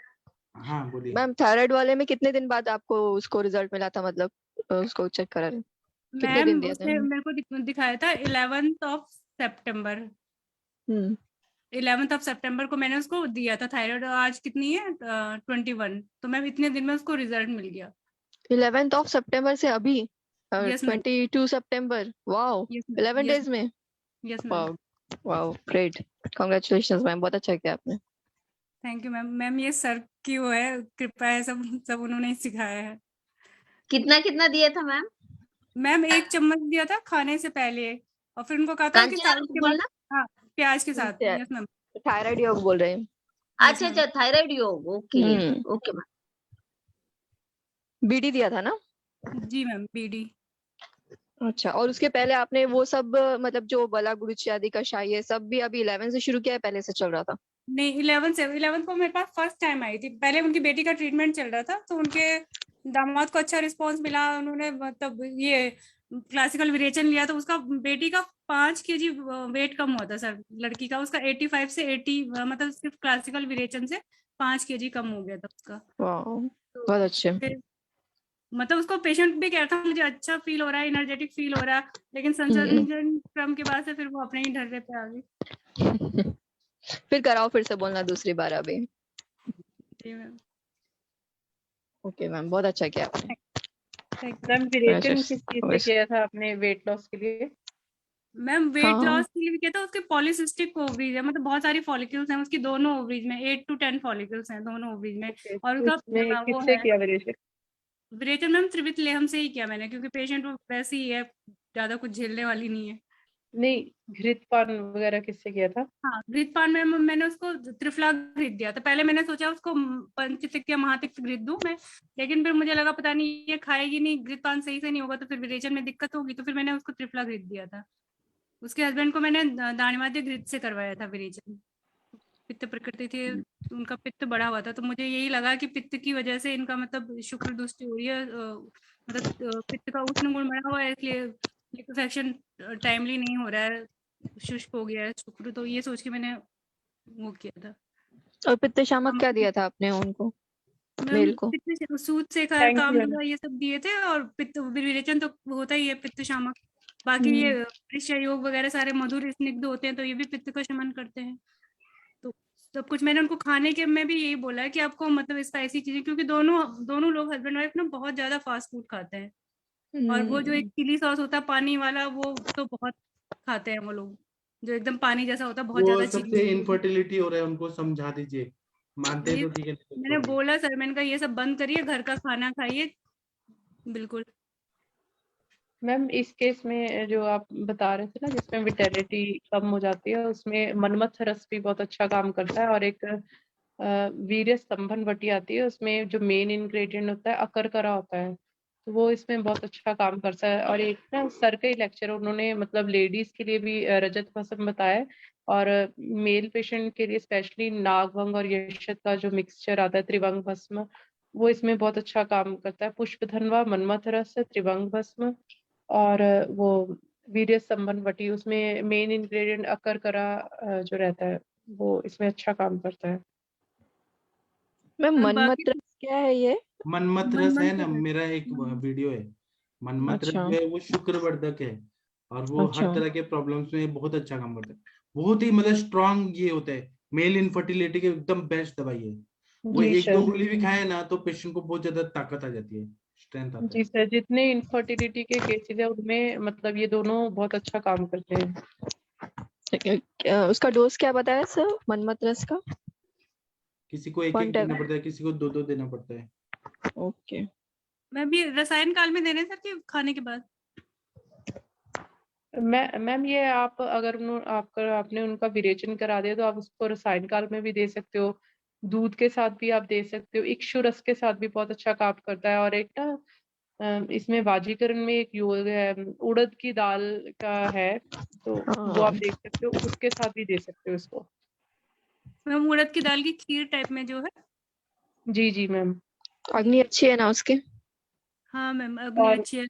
C: हाँ बोलिए।
E: मैम थायराइड वाले में कितने दिन बाद आपको उसको रिजल्ट मिला था, मतलब उसको चेक करा रहे? कितने
A: मैम
E: दिन दिए थे?
A: उसने मेरे को दिखाया था 11 सितंबर। 11 सितंबर को मैंने उसको दिया था थायराइड, आज कितनी है 21, तो मैम इतने दिन में उसको रिजल्ट मिल गया।
E: 11 सितंबर से अभी
A: यस मैम।
E: 22 सितंबर, वाओ 11 डेज में।
A: Yes ma'am.
E: Wow wow great, congratulations ma'am, बहुत अच्छा किया आपने।
A: Thank you ma'am. मैम ये सर की वो है कृपा है, सब सब उन्होंने ही सिखाया है।
P: कितना कितना दिया था मैम?
A: मैम 1 चम्मच दिया था खाने से पहले, और फिर उनको कहा था कि
P: कांचना
A: के बाद,
P: बोलना।
A: हाँ प्याज के साथ। Yes ma'am.
E: थायराइड योग बोल रहे हैं।
P: अच्छा अच्छा, थायराइड योग, ओके ओके मैम।
E: बीडी दिया था ना?
A: जी मैम बीडी।
E: अच्छा, और उसके पहले आपने वो सब मतलब जो बला गुरुच आदि कषाय ये सब भी अभी 11 से शुरू किया है, पहले से चल रहा था?
A: नहीं 11 को मेरे पास फर्स्ट टाइम आई थी, पहले उनकी बेटी का ट्रीटमेंट चल रहा था, तो उनके दामाद को अच्छा रिस्पांस मिला, उन्होंने मतलब ये क्लासिकल विरेचन लिया तो उसका बेटी का 5 kg वेट कम हुआ था सर, लड़की का उसका 85 से 80 मतलब सिर्फ क्लासिकल विरेचन से 5 kg कम हो गया था उसका।
E: वाह,
A: तो
E: बहुत अच्छे।
A: फिर मतलब उसको पेशेंट भी कह रहा था मुझे अच्छा फील हो रहा है, एनर्जेटिक फील हो रहा है, लेकिन संसर्जन क्रम के बाद से फिर वो अपने ही ढर्रे पे आ गई।
E: फिर कराओ, फिर से बोलना दूसरी बार अभी।
A: जी मैम।
E: ओके मैम, बहुत अच्छा किया आपने।
M: मैम विरेचन
E: अच्छा,
M: किस चीज से किया था आपने वेट लॉस के लिए?
A: मैम वेट
E: हाँ।
A: लॉस के लिए भी कहता है, उसके पॉलिसिस्टिक ओवरीज है, मतलब बहुत सारी फॉलिकल्स हैं उसकी दोनों ओवरीज में, 8 to 10 फॉलिकल्स हैं दोनों ओवरीज में। और
M: तो इसमें
A: उसका वो
M: किससे
A: है
M: किया विरेचन?
A: विरेचन मैम त्रिवित लेहम से ही किया मैंने, क्योंकि पेशेंट वो वैसी ही है, ज्यादा कुछ झेलने वाली नहीं है।
M: नहीं, घृतपान वगैरह किससे किया था?
A: हाँ घृतपान में मैंने उसको त्रिफला घृत दिया था। पहले मैंने सोचा उसको पंचतिक्त या महातिक्त घृत दूं मैं, लेकिन फिर मुझे लगा पता नहीं ये खाएगी नहीं, घृतपान सही से नहीं होगा तो फिर विरेचन में दिक्कत होगी, तो फिर मैंने उसको त्रिफला घृत दिया था। उसके हस्बैंड को मैंने दाणिमाद्य घृत से करवाया था विरेचन। पित्त प्रकृति थी, उनका पित्त बढ़ा हुआ था, तो मुझे यही लगा कि पित्त की वजह से इनका मतलब शुक्र दुष्टि हो रही है, मतलब पित्त का उष्ण गुण बढ़ा हुआ है, इसलिए लिक्विफेक्शन टाइमली नहीं हो रहा है, शुष्क हो गया है शुक्र, तो ये सोच के मैंने वो किया था।
E: और पित्त शामक क्या दिया था आपने उनको, मेल को?
A: पित्त सूद से
M: Thank you,
A: कामधुला ये सब दिए थे, और पित्त विरेचन तो होता ही है पित्त शामक। बाकी ये वृष्य योग वगैरह सारे मधुर स्निग्ध होते हैं, तो ये भी पित्त का शमन करते हैं। तो सब कुछ मैंने उनको खाने के में भी यही बोला है कि आपको मतलब स्पाइसी चीजें, क्योंकि दोनों लोग हस्बैंड वाइफ ना बहुत ज्यादा फास्ट फूड खाते हैं, और वो जो एक चिली सॉस होता है पानी वाला, वो तो बहुत खाते हैं वो लोग, जो एकदम पानी जैसा होता है, बहुत
C: वो
A: ज्यादा
C: सबसे
A: चिली।
C: इनफर्टिलिटी हो रहा है, उनको समझा दीजिए, मानते हैं
A: ये
C: तो ठीक है, नहीं तो
A: मैंने
C: छोड़
A: बोला सर, मैंने कहा ये सब बंद करिए, घर का खाना खाइए बिल्कुल।
M: मैम इस केस में जो आप बता रहे थे ना, जिसमें विटेलिटी कम हो जाती है, उसमें मनमथ रस भी बहुत अच्छा काम करता है। और एक वीर्य स्तंभन वटी आती है, उसमें जो मेन इंग्रेडिएंट होता है अकरकरा होता है, तो वो इसमें बहुत अच्छा काम करता है। और एक ना सर का ही लेक्चर उन्होंने मतलब लेडीज के लिए भी रजत भस्म बताया है, और मेल पेशेंट के लिए स्पेशली नागभंग और यशत का जो मिक्सचर आता है त्रिभंग भस्म, वो इसमें बहुत अच्छा काम करता है। पुष्प धनवा, मनमथ रस, त्रिभंग भस्म और वो वीर्य स्तंभन वटी, उसमें मेन इंग्रेडिएंट अकरकरा जो रहता है वो इसमें अच्छा काम करता है।
E: मैम
A: बाकी
E: मनमत रस क्या है ये?
C: मनमथ रस है ना, मेरा एक वीडियो है, मनमथ रस
E: अच्छा।
C: जो है वो शुक्रवर्धक है, और वो हर
E: अच्छा।
C: तरह के प्रॉब्लम्स में बहुत अच्छा काम करता है। बहुत ही मतलब स्ट्रांग ये होता है, मेल इनफर्टिलिटी के एकदम बेस्ट दवाई है। वो
M: जी
C: एक
M: सर।
C: दो गोली भी खाए ना तो पेशेंट को बहुत ज्यादा ताकत आ जाती है, स्ट्रेंथ आता
M: जी
C: है।
M: सर, जितने इनफर्टिलिटी के केसेस है उनमें मतलब ये दोनों बहुत अच्छा काम करते हैं।
E: उसका डोज क्या बताया सर मनमत रस का?
C: किसी को एक
E: 1
C: एक देना
E: tablet?
C: पड़ता है, किसी को दो दो देना पड़ता है।
E: ओके।
A: मैं भी रसायन काल में देने सर कि खाने के बाद?
M: मैम ये आप अगर आपने उनका विरेचन करा दिया तो आप उसको रसायन काल में भी दे सकते हो, दूध के साथ भी आप दे सकते हो, इक्षु रस के साथ भी बहुत अच्छा काम करता है। और एक ना इसमें वाजीकरण में एक योग है, उड़द की दाल का है, तो वो आप देख सकते हो, उसके साथ भी दे सकते हो इसको।
A: मैम उड़द की दाल की खीर टाइप में जो है?
M: जी जी मैम।
E: अग्नि अच्छी है ना उसकी?
A: हाँ मैम अग्नि
M: और
A: अच्छी है।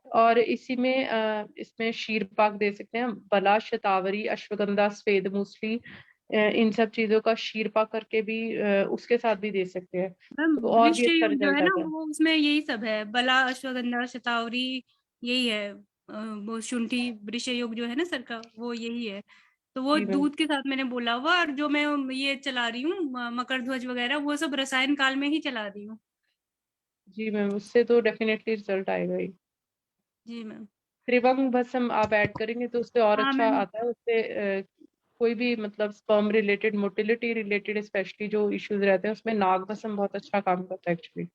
M: और इसी में इसमें शीरपाक दे सकते हैं, बला, शतावरी, अश्वगंधा, स्वेद मूसली, इन सब चीजों का शीरपाक करके भी उसके साथ भी दे सकते हैं,
A: मैम
M: तो और भी
A: वृक्ष
M: अच्छा
A: योग जो
M: रिजल्ट
A: है ना,
M: आता है।
A: वो उसमें यही सब है, बला अश्वगंधा शतावरी यही है, वो शुंठी वृक्ष योग जो है ना सर का, वो यही है। तो वो
M: जी मैम।
A: दूध के साथ मैंने बोला हुआ, और जो मैं ये चला रही हूँ मकर ध्वज वगैरह, वो सब रसायन काल में ही चला रही हूँ।
M: जी मैम, उससे तो डेफिनेटली रिजल्ट आएगा ही।
A: जी मैम।
M: त्रिभंग भस्म आप ऐड करेंगे तो उससे और
A: हाँ
M: अच्छा
A: मैम।
M: आता है, उससे कोई भी मतलब sperm related, motility related specially जो इश्यूज रहते हैं उसमें नाग भस्म बहुत अच्छा काम करता है एक्चुअली।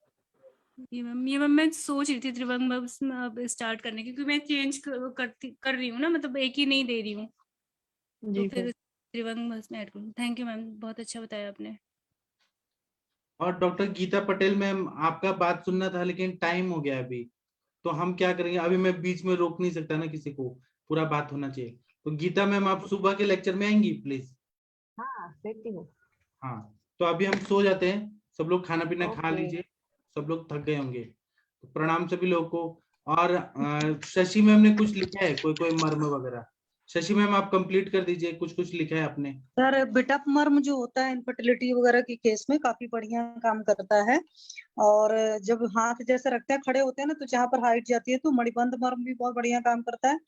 A: ये मैम मैं सोच रही थी त्रिभंग भस्म अब स्टार्ट करने की, क्योंकि मैं चेंज कर रही हूँ ना, मतलब एक ही नहीं दे रही हूँ, तो
M: जी
A: फिर
M: मैम।
A: त्रिभंग भस्म ऐड करूँ। थैंक यू मैम, बहुत अच्छा बताया आपने।
C: और डॉक्टर गीता पटेल मैम, आपका बात सुनना था लेकिन टाइम हो गया अभी, तो हम क्या करेंगे, अभी मैं बीच में रोक नहीं सकता ना किसी को, पूरा बात होना चाहिए। तो गीता मैम आप सुबह के लेक्चर में आएंगी प्लीज?
I: हाँ देखती हूँ।
C: हाँ, तो अभी हम सो जाते हैं, सब लोग खाना पीना खा
I: ओके।
C: लीजिए, सब लोग थक गए होंगे। तो प्रणाम सभी लोगों को, और शशि मैम ने कुछ लिखा है, कोई मर्म वगैरह। शशि मैम आप कंप्लीट कर दीजिए, कुछ लिखा है आपने।
I: सर बिटअप मर्म जो होता है इनफर्टिलिटी वगैरह के केस में काफी बढ़िया काम करता है। और जब हाथ जैसे रखते हैं, खड़े होते हैं ना, तो जहाँ पर हाइट जाती है, तो मणिबंध मर्म भी बहुत बढ़िया काम करता है।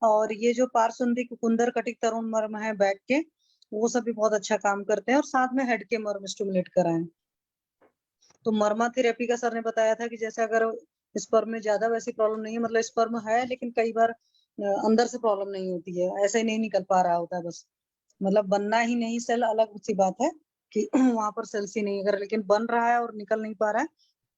I: और ये जो पार्श्वसंधि कुंदर कटिक तरुण मर्म है बैक के, वो सब भी बहुत अच्छा काम करते हैं। और साथ में हेड के मर्म स्टिमुलेट कराएं। तो मर्मा थेरेपी का सर ने बताया था कि जैसे अगर स्पर्म में ज्यादा वैसी प्रॉब्लम नहीं है, मतलब स्पर्म है लेकिन कई बार अंदर से प्रॉब्लम नहीं होती है, ऐसे ही नहीं निकल पा रहा होता है, बस मतलब बनना ही नहीं सेल, अलग सी बात है कि वहां पर सेल्स ही नहीं, अगर लेकिन बन रहा है और निकल नहीं पा रहा है,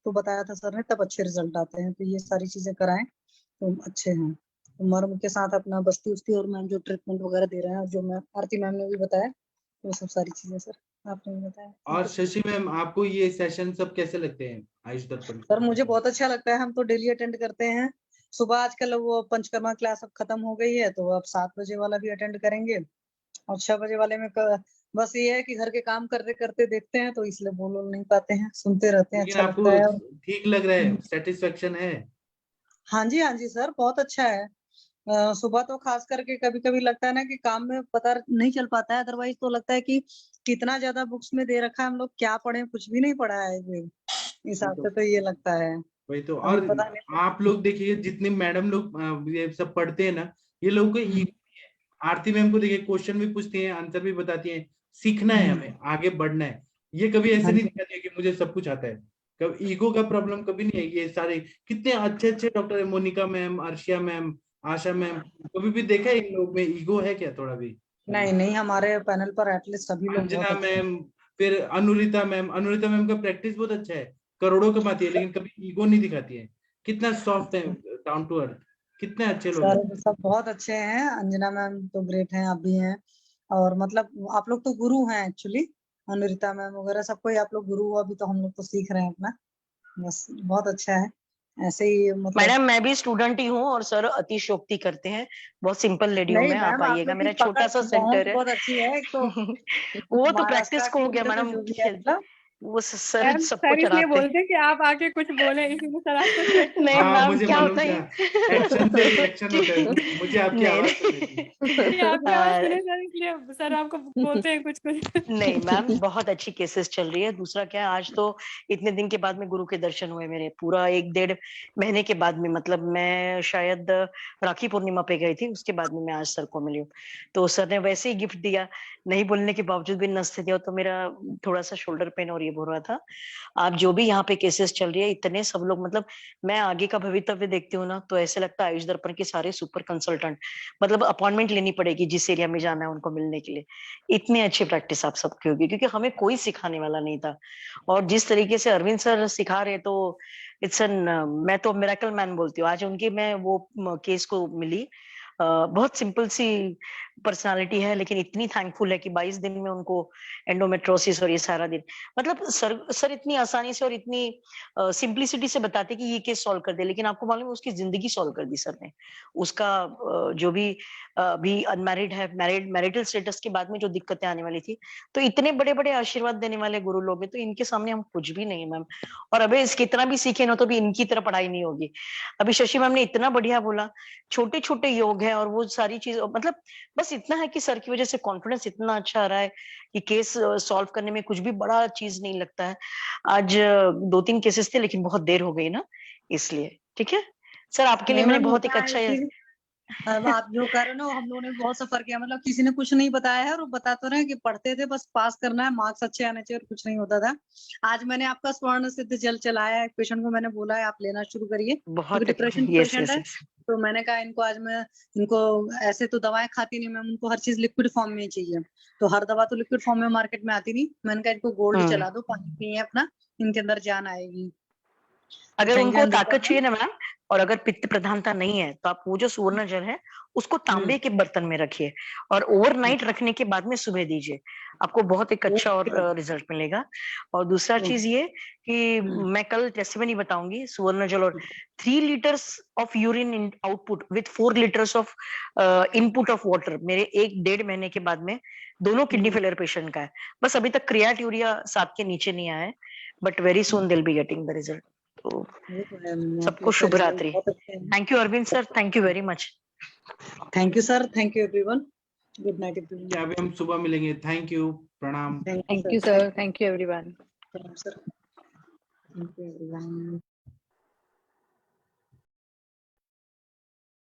I: तो बताया था सर ने, तब अच्छे रिजल्ट आते हैं। तो ये सारी चीजें कराएं तो अच्छे हैं। तो मर्म के साथ अपना बस्ती उस्ती और मैम जो ट्रीटमेंट वगैरह दे रहे हैं, और जो मैम आरती मैम ने भी बताया, वो सब सारी चीजें सर आपने भी बताया।
C: और शशि मैम आपको ये सेशन सब कैसे लगते हैं आयुष दर्पण?
I: सर मुझे बहुत अच्छा लगता है, हम तो डेली अटेंड करते हैं। सुबह आजकल वो पंचकर्मा क्लास अब खत्म हो गई है, तो अब 7 बजे वाला भी अटेंड करेंगे। और 6 बजे वाले में बस ये है कि घर के काम करते करते देखते हैं, तो इसलिए बोल नहीं पाते हैं, सुनते रहते हैं,
C: लेकिन
I: अच्छा
C: आपको
I: लगता है।
C: ठीक लग रहा है, सेटिस्फेक्शन है?
I: हाँ जी सर, बहुत अच्छा है। सुबह तो खास करके कभी कभी लगता है ना कि काम में पता नहीं चल पाता है, अदरवाइज तो लगता है कि कितना ज्यादा बुक्स में दे रखा है, हम लोग क्या पढ़े, कुछ भी नहीं पढ़ा है इस हिसाब से, तो ये लगता है।
C: वही तो।
I: अभी
C: और
I: पता नहीं।
C: आप लोग देखिए, जितने मैडम लोग ये सब पढ़ते हैं ना, ये लोगों को ईगो है। आरती मैम को देखिए, क्वेश्चन भी पूछती हैं, आंसर भी बताती हैं। सीखना है, हमें आगे बढ़ना है। ये कभी ऐसे नहीं दिखाती है कि मुझे सब कुछ आता है। कभी ईगो का प्रॉब्लम कभी नहीं है। ये सारे कितने अच्छे अच्छे डॉक्टर है, मोनिका मैम, अर्शिया मैम, आशा मैम, कभी भी देखा है इन लोग में ईगो है क्या थोड़ा भी?
I: नहीं, हमारे पैनल पर एटलीस्ट सभी लोग बहुत
C: अंजना
I: अच्छे हैं।
C: मैम, फिर अनुरिता मैम का प्रैक्टिस बहुत अच्छा है, करोड़ों कमाती है, लेकिन कभी ईगो नहीं दिखाती है। कितना सॉफ्ट है, डाउन टू अर्थ, कितने अच्छे लोग
I: सर
C: हैं।
I: सब बहुत अच्छे हैं, अंजना मैम तो ग्रेट हैं, आप भी हैं। और मतलब आप लोग तो गुरु हैं एक्चुअली, अनुरिता मैम वगैरह सबको ही आप लोग गुरु हो, अभी तो हम लोग तो सीख रहे हैं अपना, बस बहुत अच्छा है ऐसे ही मतलब।
L: मैडम मैं भी स्टूडेंट ही हूँ और सर अतिशयोक्ति करते हैं, बहुत सिंपल लेडी हूँ
I: नहीं
L: मैं, आप
I: मैम, आप
L: आइएगा,
I: लोग की
L: मेरा
I: पकड़
L: छोटा सा
I: पहुंच
L: सेंटर है।
I: बहुत अच्छी है, एक तो
L: वो तो प्रैक्टिस
I: महाराष्ट्र
L: को हो गया
I: से
L: मैडम,
I: जो भी है, मतलब
L: वो सर
A: मैम
L: सबको
A: सर इसलिए
L: चढ़ाते
A: बोलते हैं कि आप आके कुछ बोले, इसीलिए सर आपको चेक
L: नहीं
C: हाँ,
L: मैम
C: मुझे
L: क्या
C: मालूम
L: होता
C: था,
L: है
C: एक्शन से रिएक्शन होता है। मुझे आपकी
L: नहीं
C: आवाज सुनी थी।
A: नहीं, आपकी आवाज
L: नहीं
A: सुने सर, इसलिए सर आपको बोलते हैं कुछ कुछ।
L: नहीं मैम, बहुत अच्छी केसेस चल रही है। दूसरा क्या है, आज तो इतने दिन के बाद में गुरु के दर्शन हुए मेरे, पूरा 1-1.5 महीने के बाद में, मतलब मैं शायद राखी पूर्णिमा पे गई थी, उसके बाद में मैं आज सर को मिली हूँ। तो सर ने वैसे ही गिफ्ट दिया, नहीं बोलने के बावजूद भी नस दिया, तो मेरा थोड़ा सा शोल्डर पेन और ये हो रहा था। आप जो भी यहाँ पे केसेस चल रही है, इतने सब लोग, मतलब मैं आगे का भवितव्य देखती हूँ ना, तो ऐसे लगता है आयुष दर्पण के सारे सुपर कंसल्टेंट, मतलब अपॉइंटमेंट लेनी पड़ेगी जिस एरिया में जाना है उनको मिलने के लिए। इतनी अच्छी प्रैक्टिस आप सबकी होगी, क्योंकि हमें कोई सिखाने वाला नहीं था। और जिस तरीके से अरविंद सर सिखा रहे, तो इट्स एन, मैं तो मिरेकल मैन बोलती हूँ। आज उनकी मैं वो केस को मिली, बहुत सिंपल सी पर्सनालिटी है, लेकिन इतनी थैंकफुल है कि 22 दिन में उनको एंडोमेट्रोसिस, और ये सारा दिन, मतलब सर इतनी आसानी से और इतनी सिंप्लिसिटी से बताते कि ये केस सॉल्व कर दे, लेकिन आपको मालूम है उसकी जिंदगी सॉल्व कर दी सर ने। उसका जो भी अभी अनमैरिड है, मैरिटल स्टेटस के बाद में जो दिक्कतें आने वाली थी, तो इतने बड़े बड़े आशीर्वाद देने वाले गुरु लोग हैं, तो इनके सामने हम कुछ भी नहीं मैम। और अभी कितना भी सीखे ना, तो भी इनकी तरह पढ़ाई नहीं होगी। अभी शशि मैम ने इतना बढ़िया बोला, छोटे छोटे योग है और वो सारी चीज, मतलब बस इतना है कि सर की वजह से कॉन्फिडेंस इतना अच्छा आ रहा है कि केस सॉल्व करने में कुछ भी बड़ा चीज नहीं लगता है। आज 2-3 केसेस थे, लेकिन बहुत देर हो गई ना, इसलिए ठीक है सर, आपके लिए
I: नहीं
L: मैंने
I: मैम,
L: बहुत एक
I: होता है
L: अच्छा
I: कि अब आप जो कर रहे हो ना, हम लोगों ने भी बहुत सफर किया, मतलब किसी ने कुछ नहीं बताया है, और बता तो रहे हैं कि पढ़ते थे, बस पास करना है, मार्क्स अच्छे आने चाहिए, और कुछ नहीं होता था। आज मैंने आपका स्वर्ण सिद्ध जल चलाया है, पेशेंट को मैंने बोला है आप लेना शुरू करिए, क्योंकि
L: बहुत
I: डिप्रेशन
L: यस
I: पेशेंट
L: यस
I: है।
L: यस
I: तो मैंने कहा इनको आज मैं, इनको ऐसे तो दवाएं खाती नहीं मैम, उनको हर चीज लिक्विड फॉर्म में ही चाहिए, तो हर दवा तो लिक्विड फॉर्म में मार्केट में आती नहीं। मैंने कहा इनको गोल्ड चला दो, पानी पिए अपना, इनके अंदर जान आएगी।
L: अगर
I: थैंक यू
L: उनको
I: अंदिता
L: ताकत
I: मैम।
L: चाहिए ना मैम, और अगर पित्त प्रधानता नहीं है, तो आप वो जो सुवर्ण जल है उसको तांबे के बर्तन में रखिए, और ओवरनाइट रखने के बाद में सुबह दीजिए, आपको बहुत एक अच्छा और रिजल्ट मिलेगा। और दूसरा चीज ये कि मैं कल टेस्टिमनी बताऊंगी, सुवर्ण जल और 3 litres of urine output with 4 litres of input of water, मेरे 1-1.5 महीने के बाद में दोनों किडनी फेलियर पेशेंट का है। बस अभी तक क्रियाट यूरिया 7 के नीचे नहीं आया है, बट वेरी सून दिल बी गेटिंग द रिजल्ट। तो
I: वो तो है, मैम,
L: सबको
I: आपके
L: शुभ
I: सजेशन
L: रात्रि।
I: बहुत अच्छे हैं।
L: Thank you Arvind sir, thank you very much.
I: Thank you sir, thank you everyone, good night everyone.
C: अभी हम सुबह मिलेंगे। थैंक यू, प्रणाम।
I: Thank
E: thank you sir, thank you everyone.
I: You sir, thank you everyone.